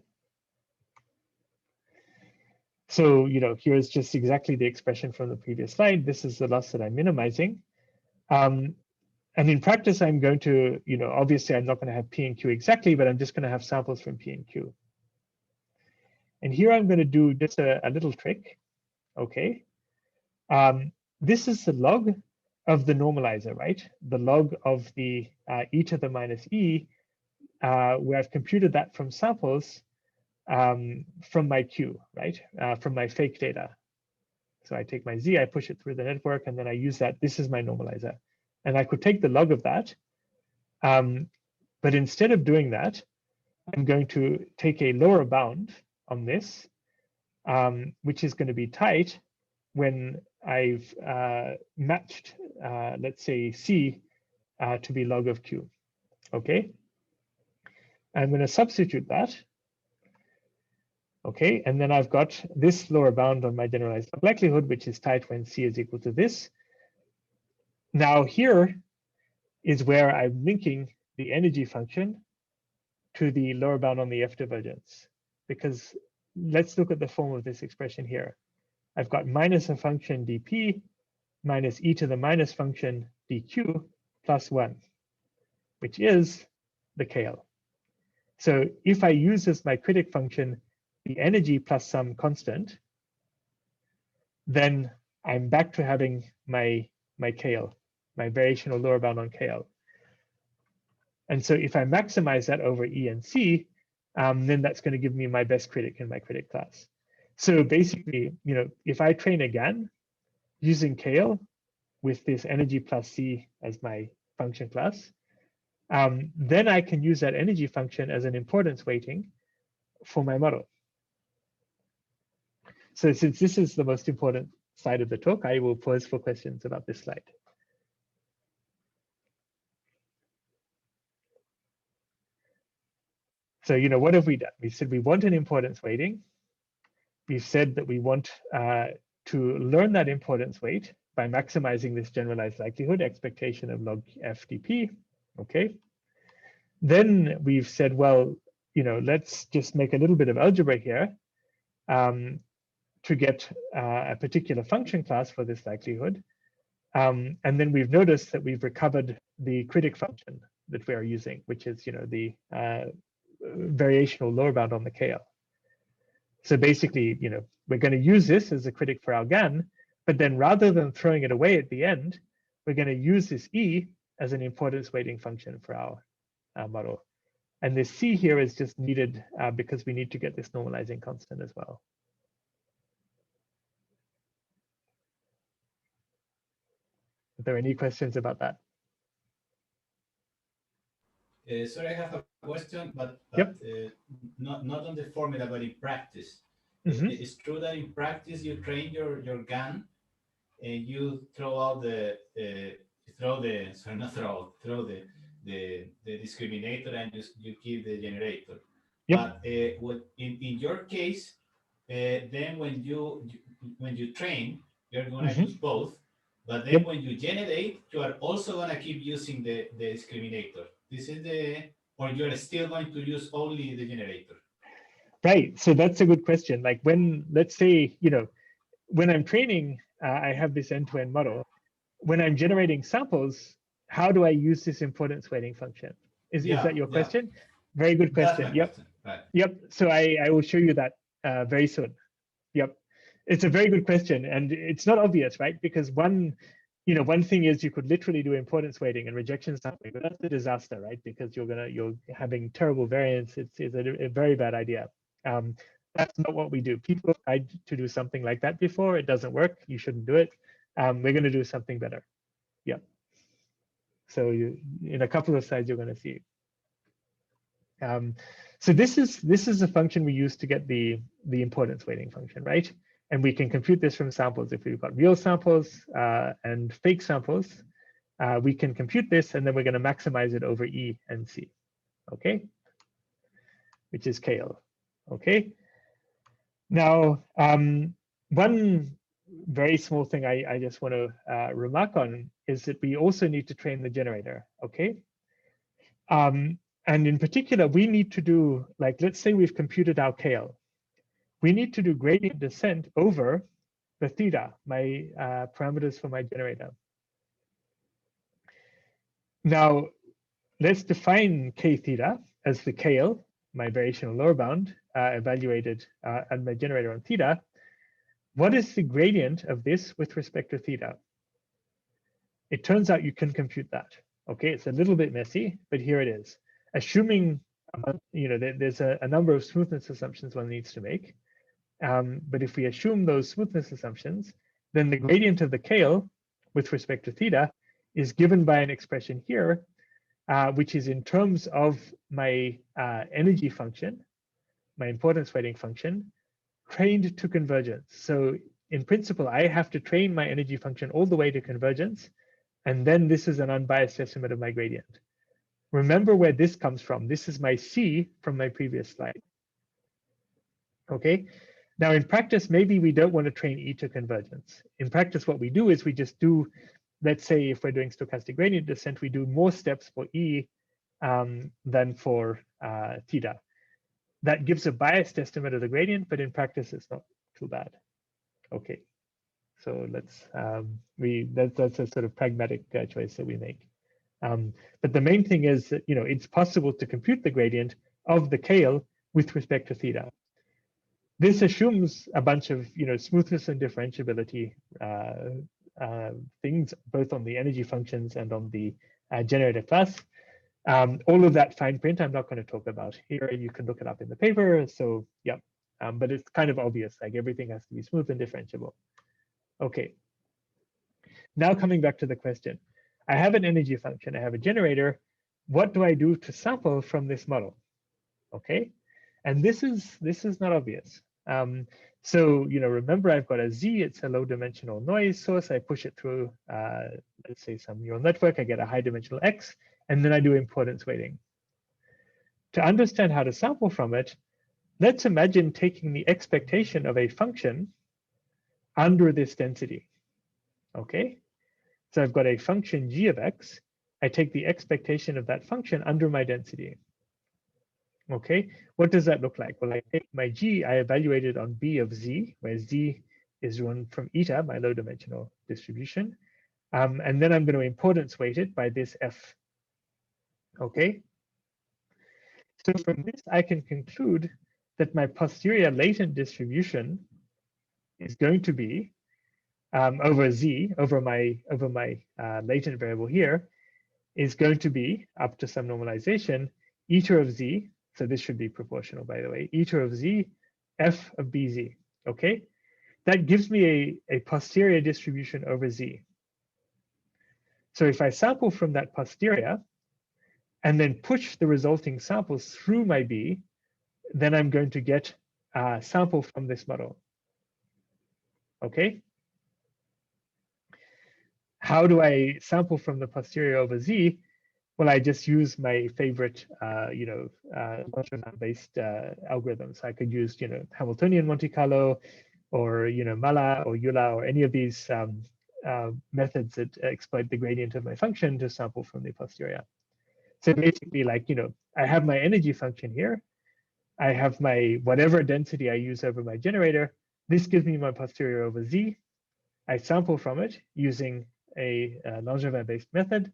So, here's just exactly the expression from the previous slide. This is the loss that I'm minimizing. And in practice, I'm going to, obviously I'm not going to have P and Q exactly, but I'm just going to have samples from P and Q. And here I'm going to do just a little trick. Okay. This is the log of the normalizer, right? The log of the e to the minus e, where I've computed that from samples from my Q, right? From my fake data. So I take my Z, I push it through the network, and then I use that. This is my normalizer. And I could take the log of that. But instead of doing that, I'm going to take a lower bound on this, which is going to be tight when I've matched, let's say, C to be log of Q. Okay. I'm going to substitute that. Okay, and then I've got this lower bound on my generalized likelihood, which is tight when C is equal to this. Now here is where I'm linking the energy function to the lower bound on the F divergence, because let's look at the form of this expression here. I've got minus a function dp minus e to the minus function dq plus 1, which is the KL. So if I use as my critic function the energy plus some constant, then I'm back to having my KL, my variational lower bound on KL. And so if I maximize that over E and C, then that's going to give me my best critic in my critic class. So basically, if I train again using KL with this energy plus C as my function class, then I can use that energy function as an importance weighting for my model. So since this is the most important slide of the talk, I will pause for questions about this slide. So, what have we done? We said we want an importance weighting. We've said that we want to learn that importance weight by maximizing this generalized likelihood expectation of log FDP. Okay. Then we've said, well, let's just make a little bit of algebra here to get a particular function class for this likelihood. And then we've noticed that we've recovered the critic function that we are using, which is, the variational lower bound on the KL. So basically, we're going to use this as a critic for our GAN, but then rather than throwing it away at the end, we're going to use this E as an importance weighting function for our model. And this C here is just needed because we need to get this normalizing constant as well. Are there any questions about that? Sorry, I have a question, but yep. Not on the formula, but in practice. Mm-hmm. It's true that in practice you train your GAN and you throw out the discriminator and you keep the generator. Yep. But in your case, then when you train, you're going to use both. But then when you generate, you are also going to keep using the discriminator. This is or you're still going to use only the generator? Right. So that's a good question. Like when, let's say, when I'm training, I have this end-to-end model. When I'm generating samples, how do I use this importance weighting function? Is that your question? Very good question. Yep. Right. Yep. So I will show you that very soon. Yep. It's a very good question, and it's not obvious, right? Because one thing is you could literally do importance weighting and rejection sampling, but that's a disaster, right? Because you're having terrible variance. It's a very bad idea. That's not what we do. People have tried to do something like that before. It doesn't work. You shouldn't do it. We're going to do something better. Yeah. So in a couple of slides, you're going to see. So this is the function we use to get the importance weighting function, right? And we can compute this from samples. If we've got real samples and fake samples, we can compute this, and then we're going to maximize it over E and C, okay? Which is KL, okay? Now, one very small thing I just want to remark on is that we also need to train the generator, okay? And in particular, we need to do, like, let's say we've computed our KL. We need to do gradient descent over the theta, my parameters for my generator. Now, let's define k theta as the KL my variational lower bound evaluated and my generator on theta, what is the gradient of this with respect to theta? It turns out you can compute that. Okay, it's a little bit messy, but here it is. Assuming, there's a number of smoothness assumptions one needs to make. But if we assume those smoothness assumptions, then the gradient of the Kale with respect to theta is given by an expression here, which is in terms of my energy function, my importance weighting function, trained to convergence. So in principle, I have to train my energy function all the way to convergence, and then this is an unbiased estimate of my gradient. Remember where this comes from. This is my C from my previous slide. Okay. Now in practice, maybe we don't want to train E to convergence. In practice, what we do is we just do, let's say if we're doing stochastic gradient descent, we do more steps for E than for theta. That gives a biased estimate of the gradient, but in practice, it's not too bad. Okay, so let's, that's a sort of pragmatic choice that we make. But the main thing is that, it's possible to compute the gradient of the Kale with respect to theta. This assumes a bunch of, smoothness and differentiability things, both on the energy functions and on the generator class. All of that fine print I'm not going to talk about here. You can look it up in the paper. So yeah, but it's kind of obvious, like everything has to be smooth and differentiable. Okay. Now coming back to the question, I have an energy function, I have a generator. What do I do to sample from this model? Okay, and this is not obvious. So remember I've got a Z, it's a low dimensional noise source. I push it through, let's say some neural network. I get a high dimensional X, and then I do importance weighting. To understand how to sample from it, let's imagine taking the expectation of a function under this density. Okay, so I've got a function g of x. I take the expectation of that function under my density. Okay, what does that look like? Well, I take my g, I evaluate it on b of z, where z is run from eta, my low dimensional distribution. And then I'm going to importance weight it by this f. Okay, so from this, I can conclude that my posterior latent distribution is going to be over z, over my latent variable here, is going to be, up to some normalization, eta of z. So this should be proportional, by the way, eta of z, f of bz. Okay, that gives me a posterior distribution over z. So if I sample from that posterior and then push the resulting samples through my b, then I'm going to get a sample from this model. Okay. How do I sample from the posterior over z? Well, I just use my favorite, based algorithms. I could use, Hamiltonian Monte Carlo, or Mala or Euler, or any of these methods that exploit the gradient of my function to sample from the posterior. So basically, like, I have my energy function here. I have my whatever density I use over my generator. This gives me my posterior over z. I sample from it using a Langevin-based method.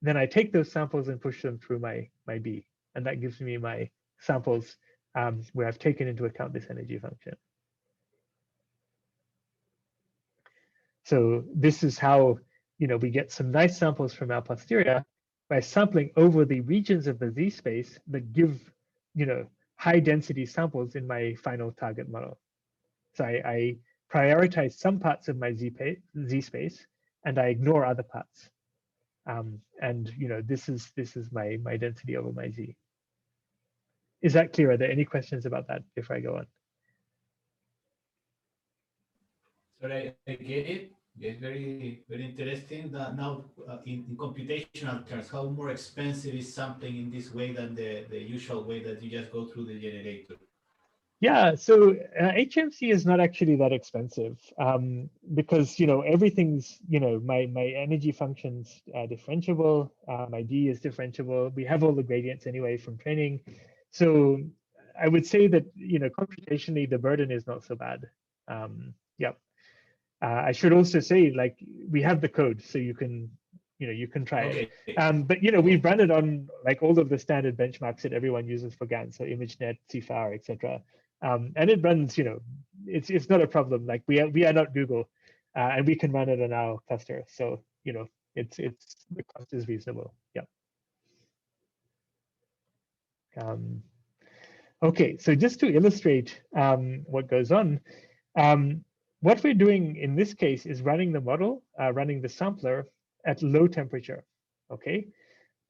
Then I take those samples and push them through my B, and that gives me my samples where I've taken into account this energy function. So this is how we get some nice samples from our posterior by sampling over the regions of the Z space that give high density samples in my final target model. So I prioritize some parts of my Z space and I ignore other parts. And this is my density over my Z. Is that clear? Are there any questions about that before I go on? So I get it. It's very, very interesting. Now, in computational terms, how more expensive is sampling in this way than the usual way that you just go through the generator? Yeah, so HMC is not actually that expensive because everything's my energy function's differentiable, my D is differentiable. We have all the gradients anyway from training, so I would say that computationally the burden is not so bad. Yeah, I should also say, like, we have the code, so you can you can try Okay. it. But we've run it on like all of the standard benchmarks that everyone uses for GAN, so ImageNet, CFAR, etc. And it runs, it's not a problem. Like we are not Google, and we can run it on our cluster. So it's the cost is reasonable. Yeah. Okay, so just to illustrate what goes on, what we're doing in this case is running the model, running the sampler at low temperature. Okay,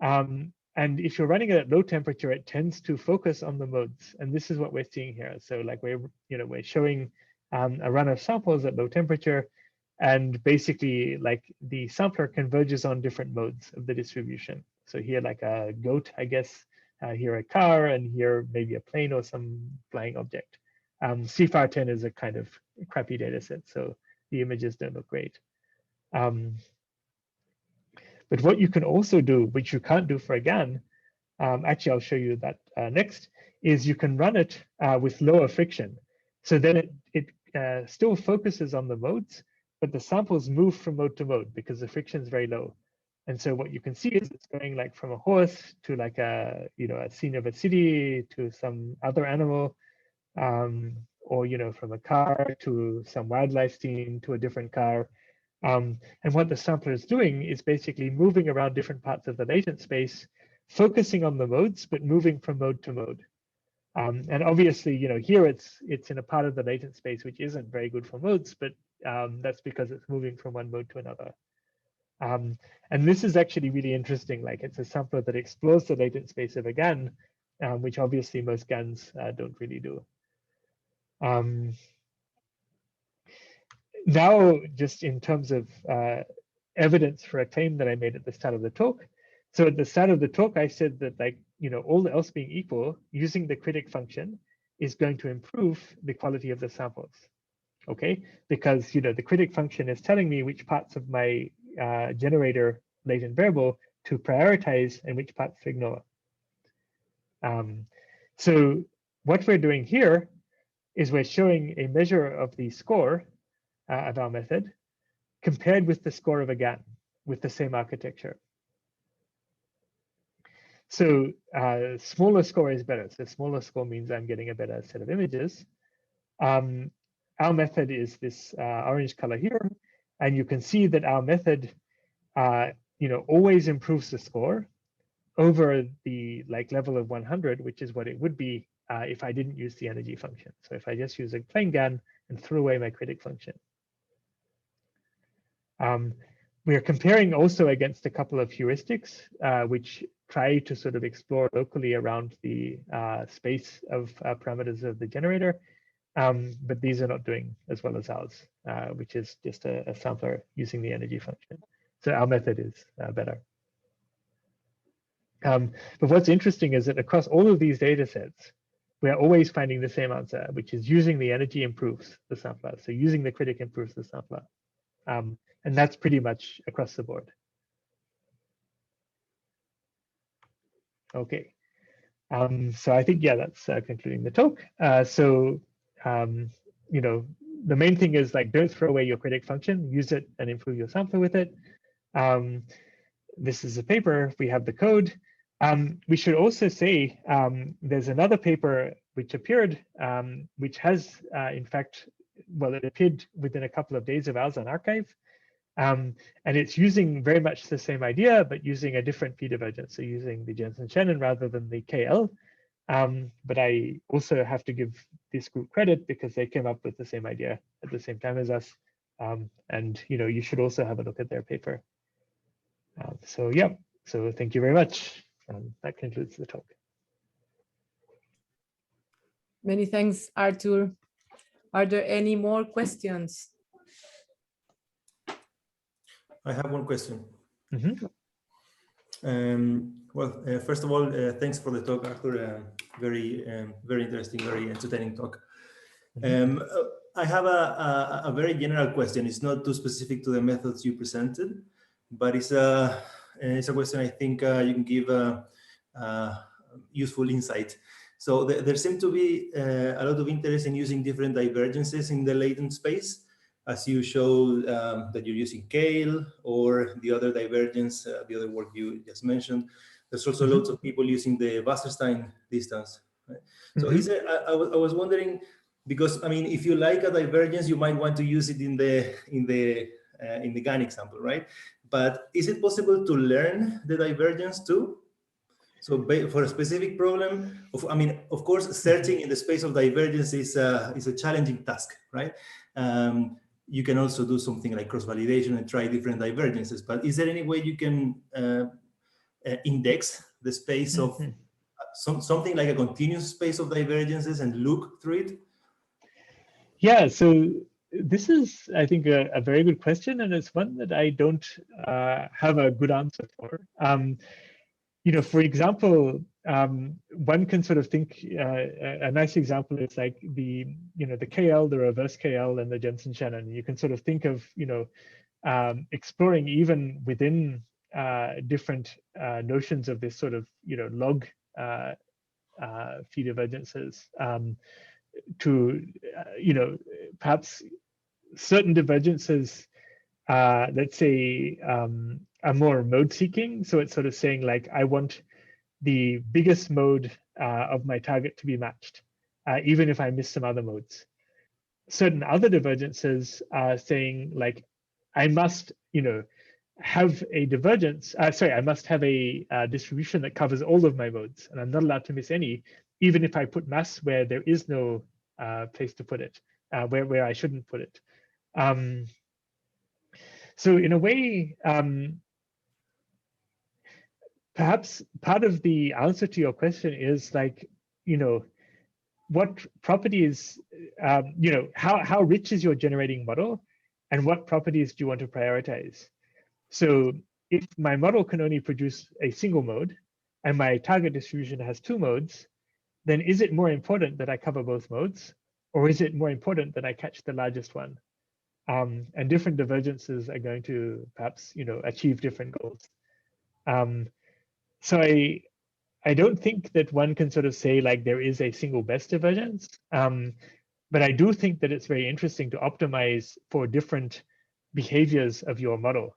and if you're running it at low temperature, it tends to focus on the modes, and this is what we're seeing here. So like we're showing a run of samples at low temperature, and basically like the sampler converges on different modes of the distribution. So here like a goat, I guess, here a car, and here maybe a plane or some flying object. CFAR 10 is a kind of crappy data set, so the images don't look great. But what you can also do, which you can't do for a GAN, actually I'll show you that next, is you can run it with lower friction. So then it still focuses on the modes, but the samples move from mode to mode because the friction is very low. And so what you can see is it's going like from a horse to like a scene of a city to some other animal, or from a car to some wildlife scene to a different car. And what the sampler is doing is basically moving around different parts of the latent space, focusing on the modes, but moving from mode to mode. And obviously, here it's in a part of the latent space which isn't very good for modes, but that's because it's moving from one mode to another. And this is actually really interesting. Like it's a sampler that explores the latent space of a GAN, which obviously most GANs don't really do. Now, just in terms of evidence for a claim that I made at the start of the talk. So at the start of the talk, I said that all else being equal, using the critic function is going to improve the quality of the samples. Okay, because the critic function is telling me which parts of my generator latent variable to prioritize and which parts to ignore. So what we're doing here is we're showing a measure of the score of our method compared with the score of a GAN with the same architecture. So smaller score is better. So smaller score means I'm getting a better set of images. Our method is this orange color here, and you can see that our method, always improves the score over the level of 100, which is what it would be if I didn't use the energy function. So if I just use a plain GAN and threw away my critic function. We are comparing also against a couple of heuristics, which try to sort of explore locally around the space of parameters of the generator. But these are not doing as well as ours, which is just a sampler using the energy function. So our method is better. But what's interesting is that across all of these data sets, we are always finding the same answer, which is using the energy improves the sampler. So using the critic improves the sampler. And that's pretty much across the board. Okay. So I think, yeah, that's concluding the talk. The main thing is don't throw away your critic function, use it and improve your sampler with it. This is a paper, we have the code. We should also say there's another paper which appeared, which has, in fact, well, it appeared within a couple of days of ours on arXiv. And it's using very much the same idea, but using a different p-divergence, so using the Jensen-Shannon rather than the KL. But I also have to give this group credit because they came up with the same idea at the same time as us. And you should also have a look at their paper. So yeah, so thank you very much. That concludes the talk. Many thanks, Arthur. Are there any more questions? I have one question. Mm-hmm. First of all, thanks for the talk, Arthur. Very interesting, very entertaining talk. I have a very general question. It's not too specific to the methods you presented, but it's a question I think you can give useful insight. So there seems to be a lot of interest in using different divergences in the latent space. as you showed that you're using Kale or the other divergence, the other work you just mentioned. There's also lots of people using the Wasserstein distance. Right? So is there, I was wondering, because I mean, if you like a divergence, you might want to use it in the GAN example, right? But is it possible to learn the divergence too? So for a specific problem, I mean, of course, searching in the space of divergence is a challenging task, right? You can also do something like cross-validation and try different divergences, but is there any way you can index the space of something like a continuous space of divergences and look through it? Yeah, so this is, I think, a very good question, and it's one that I don't have a good answer for. You know, for example, one can sort of think a nice example is like the KL, the reverse KL, and the Jensen-Shannon. You can sort of think of exploring even within different notions of this sort of log phi divergences to perhaps certain divergences, let's say, are more mode seeking. So it's sort of saying like, I want the biggest mode of my target to be matched, even if I miss some other modes. Certain other divergences are saying like, I must, have a divergence. I must have a distribution that covers all of my modes, and I'm not allowed to miss any, even if I put mass where there is no place to put it, where I shouldn't put it. So in a way, perhaps part of the answer to your question is like, what properties, how rich is your generating model, and what properties do you want to prioritize? So if my model can only produce a single mode and my target distribution has 2 modes, then is it more important that I cover both modes, or is it more important that I catch the largest one? And different divergences are going to perhaps, achieve different goals. So I don't think that one can sort of say like there is a single best divergence, but I do think that it's very interesting to optimize for different behaviors of your model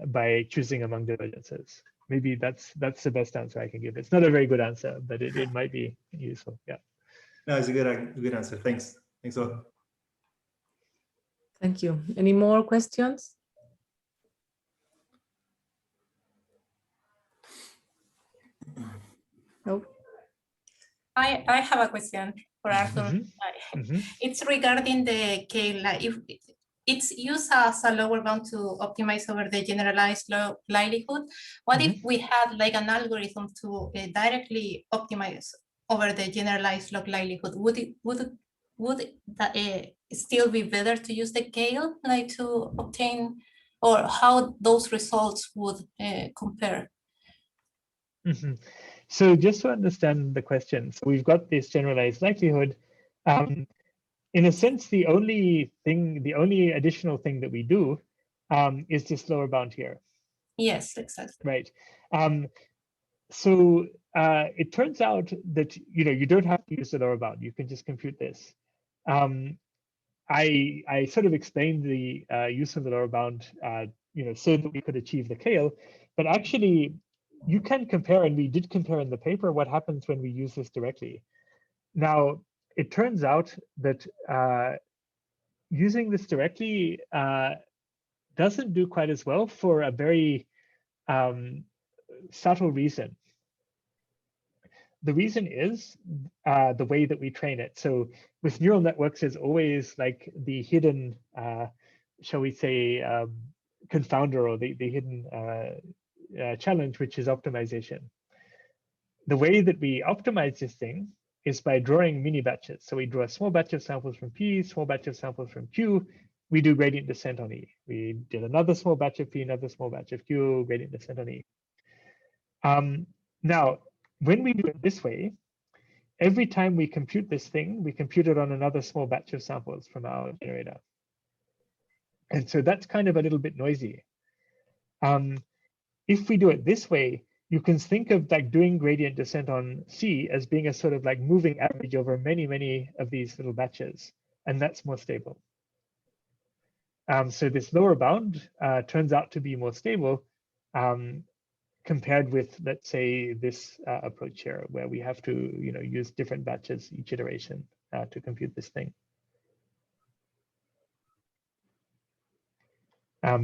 by choosing among divergences. Maybe that's the best answer I can give. It's not a very good answer, but it might be useful. Yeah. No, it's a good answer. Thanks. Thanks a lot. Thank you. Any more questions? No. I have a question for Arthur. It's regarding the K. If it's used as a lower bound to optimize over the generalized likelihood, what if we had like an algorithm to directly optimize over the generalized log likelihood? Would it still be better to use the Kale like to obtain, or how those results would compare? So just to understand the question, so we've got this generalized likelihood. In a sense, the only additional thing that we do is this lower bound here. Yes, exactly. Right. So it turns out that you don't have to use the lower bound. You can just compute this. I sort of explained the use of the lower bound, so that we could achieve the Kale, but actually you can compare, and we did compare in the paper, what happens when we use this directly. Now, it turns out that using this directly doesn't do quite as well for a very subtle reason. The reason is the way that we train it. So with neural networks, there's always like the hidden, shall we say, confounder, or the hidden challenge, which is optimization. The way that we optimize this thing is by drawing mini batches. So we draw a small batch of samples from P, small batch of samples from Q. We do gradient descent on E. We did another small batch of P, another small batch of Q, gradient descent on E. Now, when we do it this way, every time we compute this thing, we compute it on another small batch of samples from our generator. And so that's kind of a little bit noisy. If we do it this way, you can think of like doing gradient descent on C as being a sort of like moving average over many, many of these little batches, and that's more stable. So this lower bound turns out to be more stable compared with, let's say, this approach here, where we have to, use different batches each iteration to compute this thing.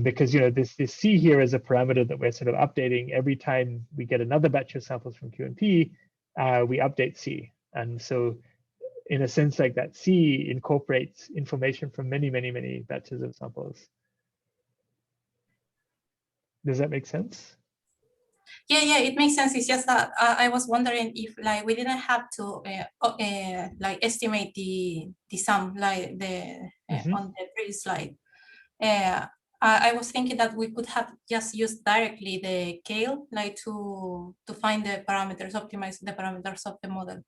Because this C here is a parameter that we're sort of updating every time we get another batch of samples from Q and P, we update C. And so in a sense, like that C incorporates information from many, many, many batches of samples. Does that make sense? Yeah, it makes sense. It's just that I was wondering if like we didn't have to like estimate the sum like the on the previous slide. I was thinking that we could have just used directly the scale like to find the parameters, optimize the parameters of the model.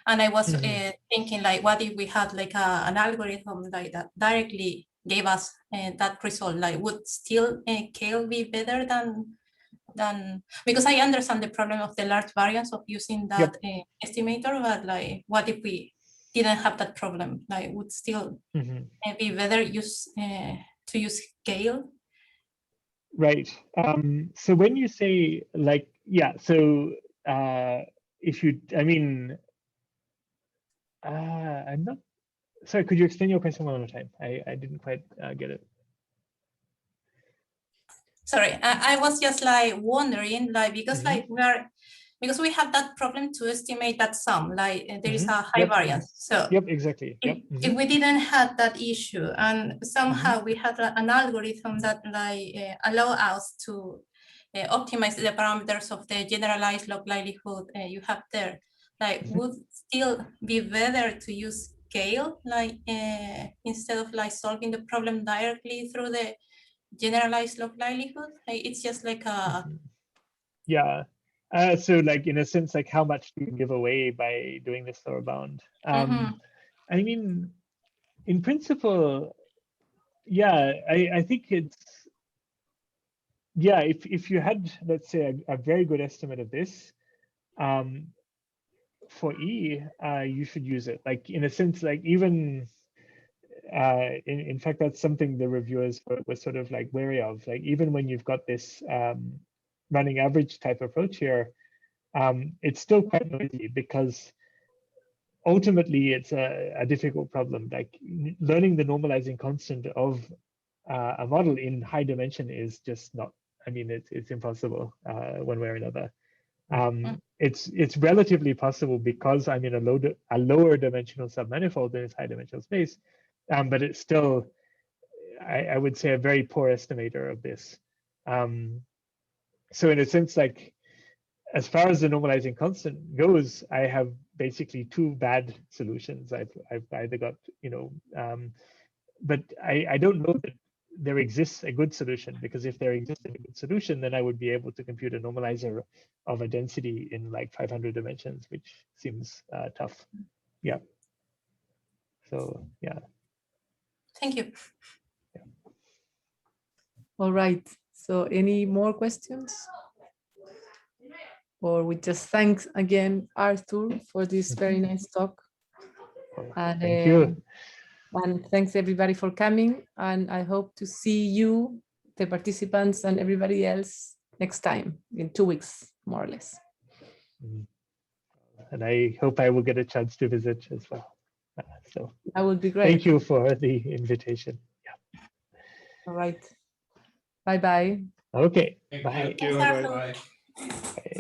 And I was thinking like, what if we had like an algorithm like that directly gave us that result? Like, would still scale be better than, because I understand the problem of the large variance of using that estimator, but like, what if we didn't have that problem? Like, would still be better to use scale? Right. So when you say like, so if you, I'm not, sorry, could you explain your question one more time? I didn't quite get it. Sorry, I was just like wondering, like, because like because we have that problem to estimate that sum, like there is a high variance. So exactly. If we didn't have that issue and somehow we had an algorithm that like allow us to optimize the parameters of the generalized log likelihood you have there, like would still be better to use scale, like instead of like solving the problem directly through the generalized log likelihood? Like, it's just like a so like in a sense, like how much do you give away by doing this lower bound? I mean, in principle, I think it's if you had, let's say, a very good estimate of this for E, you should use it. Like in a sense, like even in fact, that's something the reviewers were sort of like wary of. Like even when you've got this running average type approach here, it's still quite noisy because ultimately it's a difficult problem. Like learning the normalizing constant of a model in high dimension is just not, it's impossible one way or another. It's relatively possible because I'm in a lower dimensional submanifold in this high dimensional space, but it's still, I would say, a very poor estimator of this. So in a sense, like as far as the normalizing constant goes, I have basically two bad solutions. I've either got, but I don't know that there exists a good solution, because if there exists a good solution, then I would be able to compute a normalizer of a density in like 500 dimensions, which seems tough. Yeah. So yeah. Thank you. Yeah. All right. So any more questions? Or we just thank again Arthur for this very nice talk. And, thank you. And thanks everybody for coming. And I hope to see you, the participants and everybody else next time in 2 weeks, more or less. And I hope I will get a chance to visit as well. So that would be great. Thank you for the invitation. Yeah. All right. Bye-bye. Okay. Thank bye. you. Bye.